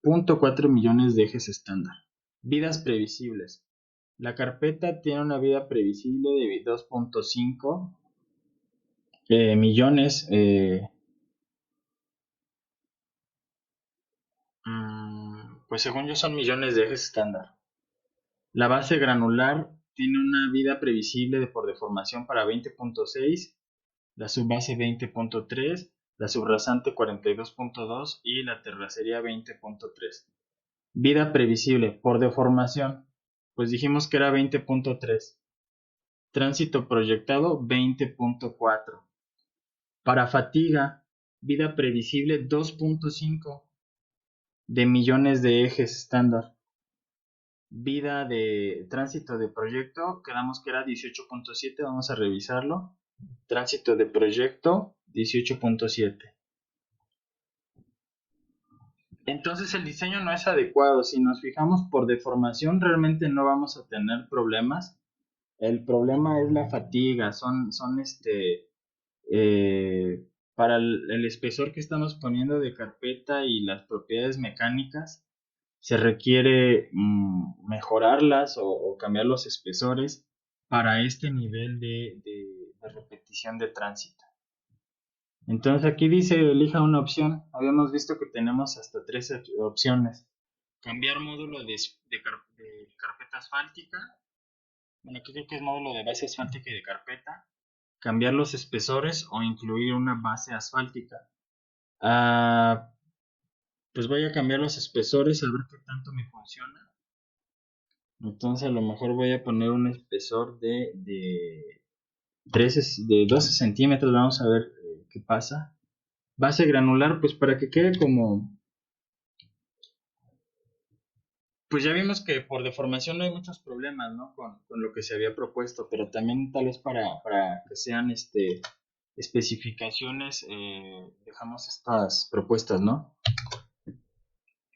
20.4 millones de ejes estándar. Vidas previsibles. La carpeta tiene una vida previsible de 2.5 millones. Pues según yo son millones de ejes estándar. La base granular tiene una vida previsible por deformación para 20.6, la subbase 20.3, la subrasante 42.2 y la terracería 20.3. Vida previsible por deformación, pues dijimos que era 20.3. Tránsito proyectado 20.4. Para fatiga, vida previsible 2.5 de millones de ejes estándar. Vida de tránsito de proyecto, quedamos que era 18.7, vamos a revisarlo. Tránsito de proyecto 18.7. Entonces el diseño no es adecuado. Si nos fijamos por deformación, realmente no vamos a tener problemas. El problema es la fatiga. Para el espesor que estamos poniendo de carpeta y las propiedades mecánicas, se requiere mejorarlas o cambiar los espesores para este nivel de repetición de tránsito. Entonces aquí dice elija una opción. Habíamos visto que tenemos hasta 3 opciones. Cambiar módulo de carpeta asfáltica. Bueno, aquí creo que es módulo de base asfáltica y de carpeta. Cambiar los espesores o incluir una base asfáltica. Pues voy a cambiar los espesores a ver qué tanto me funciona. Entonces a lo mejor voy a poner un espesor de 12 centímetros. Vamos a ver qué pasa. Base granular, pues para que quede como... Pues ya vimos que por deformación no hay muchos problemas, ¿no? Con lo que se había propuesto, pero también tal vez para que sean especificaciones, dejamos estas propuestas, ¿no?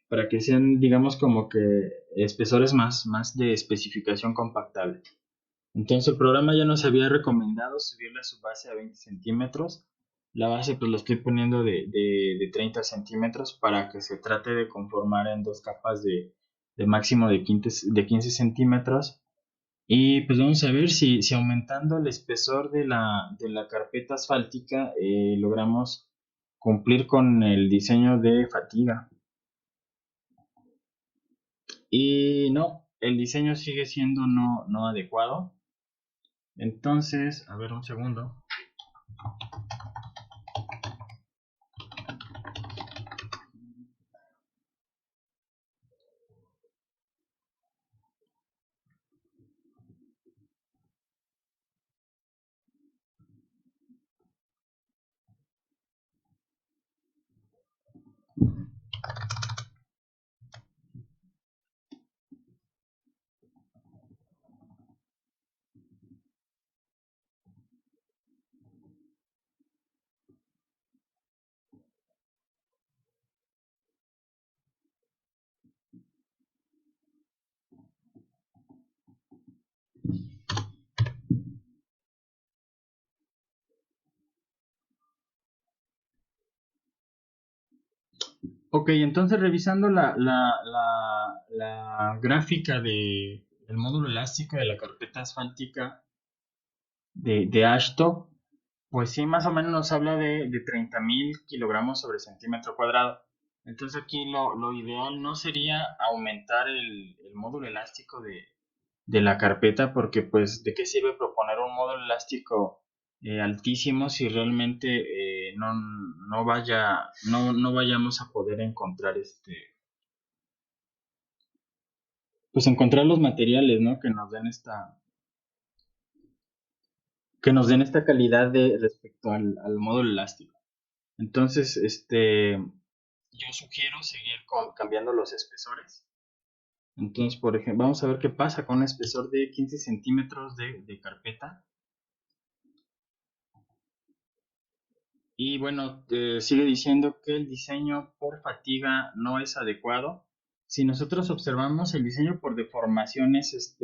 Para que sean, digamos, como que espesores más de especificación compactable. Entonces el programa ya nos había recomendado subirle su base a 20 centímetros. La base pues la estoy poniendo de 30 centímetros para que se trate de conformar en dos capas de máximo de 15 centímetros. Y pues vamos a ver si aumentando el espesor de la carpeta asfáltica logramos cumplir con el diseño de fatiga. Y no, el diseño sigue siendo no adecuado. Entonces, a ver un segundo. Ok, entonces revisando la gráfica del módulo elástico de la carpeta asfáltica de AASHTO, pues sí, más o menos nos habla de 30.000 kilogramos sobre centímetro cuadrado. Entonces aquí lo ideal no sería aumentar el módulo elástico de la carpeta, porque pues de qué sirve proponer un módulo elástico altísimo si realmente no vayamos a poder encontrar pues encontrar los materiales, ¿no? Que nos den esta calidad de respecto al módulo elástico. Entonces, yo sugiero seguir cambiando los espesores. Entonces, por ejemplo, vamos a ver qué pasa con un espesor de 15 centímetros de carpeta. Y bueno, sigue diciendo que el diseño por fatiga no es adecuado. Si nosotros observamos el diseño por deformaciones,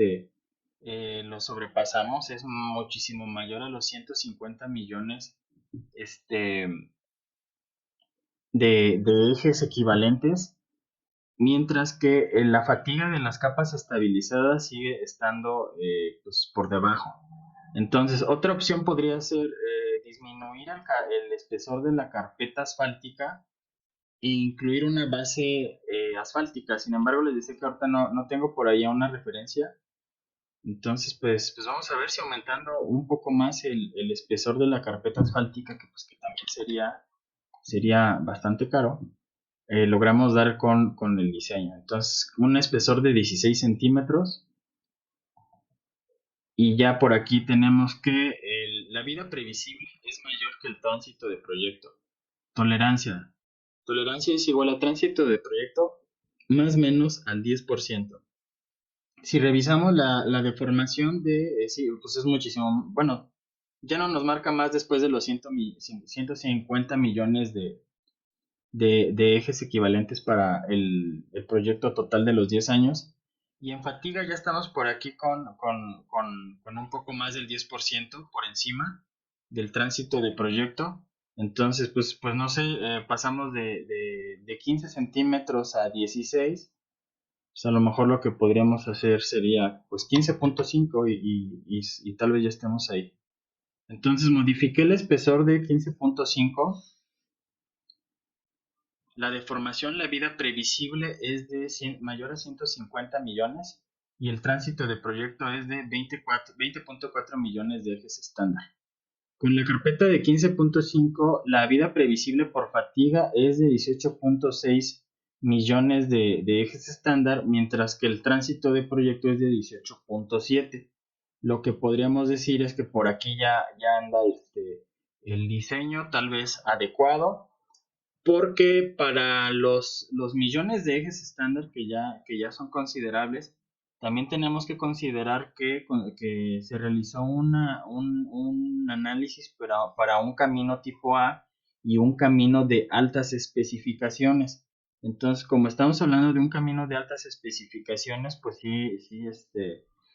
lo sobrepasamos, es muchísimo mayor a los 150 millones este, de ejes equivalentes, mientras que la fatiga de las capas estabilizadas sigue estando pues, por debajo. Entonces, otra opción podría ser disminuir el espesor de la carpeta asfáltica e incluir una base asfáltica. Sin embargo, les decía que ahorita no tengo por ahí una referencia. Entonces, pues vamos a ver si aumentando un poco más el espesor de la carpeta asfáltica, que también sería bastante caro, logramos dar con el diseño. Entonces, un espesor de 16 centímetros. Y ya por aquí tenemos que la vida previsible es mayor que el tránsito de proyecto. Tolerancia. Tolerancia es igual a tránsito de proyecto más o menos al 10%. Si revisamos la deformación sí, pues es muchísimo, bueno, ya no nos marca más después de los 150 millones de ejes equivalentes para el proyecto total de los 10 años. Y en fatiga ya estamos por aquí con un poco más del 10% por encima del tránsito de proyecto. Entonces, pues no sé, pasamos de 15 centímetros a 16. Pues a lo mejor lo que podríamos hacer sería pues 15.5 y tal vez ya estemos ahí. Entonces modifiqué el espesor de 15.5. La deformación, la vida previsible es de mayor a 150 millones y el tránsito de proyecto es de 20.4 millones de ejes estándar. Con la carpeta de 15.5, la vida previsible por fatiga es de 18.6 millones de ejes estándar, mientras que el tránsito de proyecto es de 18.7. Lo que podríamos decir es que por aquí ya anda el diseño tal vez adecuado, porque para los millones de ejes estándar que ya son considerables, también tenemos que considerar que se realizó un análisis para un camino tipo A y un camino de altas especificaciones. Entonces, como estamos hablando de un camino de altas especificaciones, pues sí,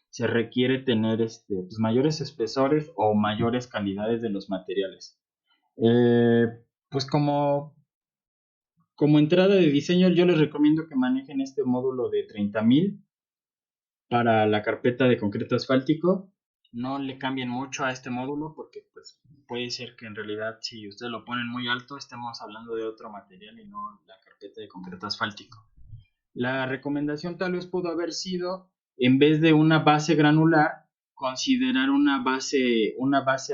se requiere tener pues mayores espesores o mayores calidades de los materiales. Pues como entrada de diseño, yo les recomiendo que manejen este módulo de 30.000 para la carpeta de concreto asfáltico. No le cambien mucho a este módulo porque pues, puede ser que en realidad si ustedes lo ponen muy alto estemos hablando de otro material y no la carpeta de concreto asfáltico. La recomendación tal vez pudo haber sido, en vez de una base granular, considerar una base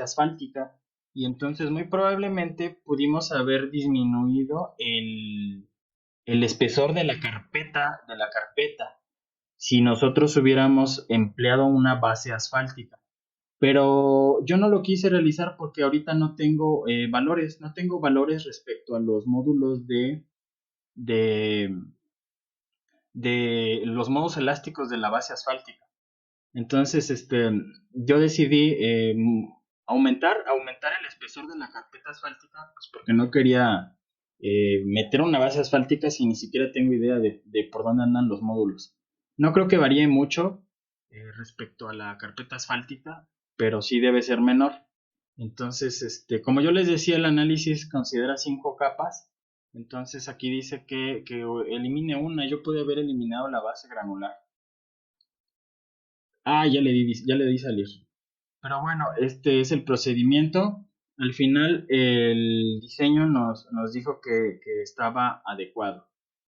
asfáltica, y entonces muy probablemente pudimos haber disminuido el espesor de la carpeta si nosotros hubiéramos empleado una base asfáltica. Pero yo no lo quise realizar porque ahorita no tengo valores respecto a los módulos de los modos elásticos de la base asfáltica. Entonces, yo decidí aumentar el espesor de la carpeta asfáltica, pues porque no quería meter una base asfáltica si ni siquiera tengo idea de por dónde andan los módulos. No creo que varíe mucho respecto a la carpeta asfáltica, pero sí debe ser menor. Entonces, como yo les decía, el análisis considera 5 capas. Entonces aquí dice que elimine una. Yo pude haber eliminado la base granular. Ah, ya le di salir. Pero bueno, este es el procedimiento. Al final el diseño nos dijo que estaba adecuado.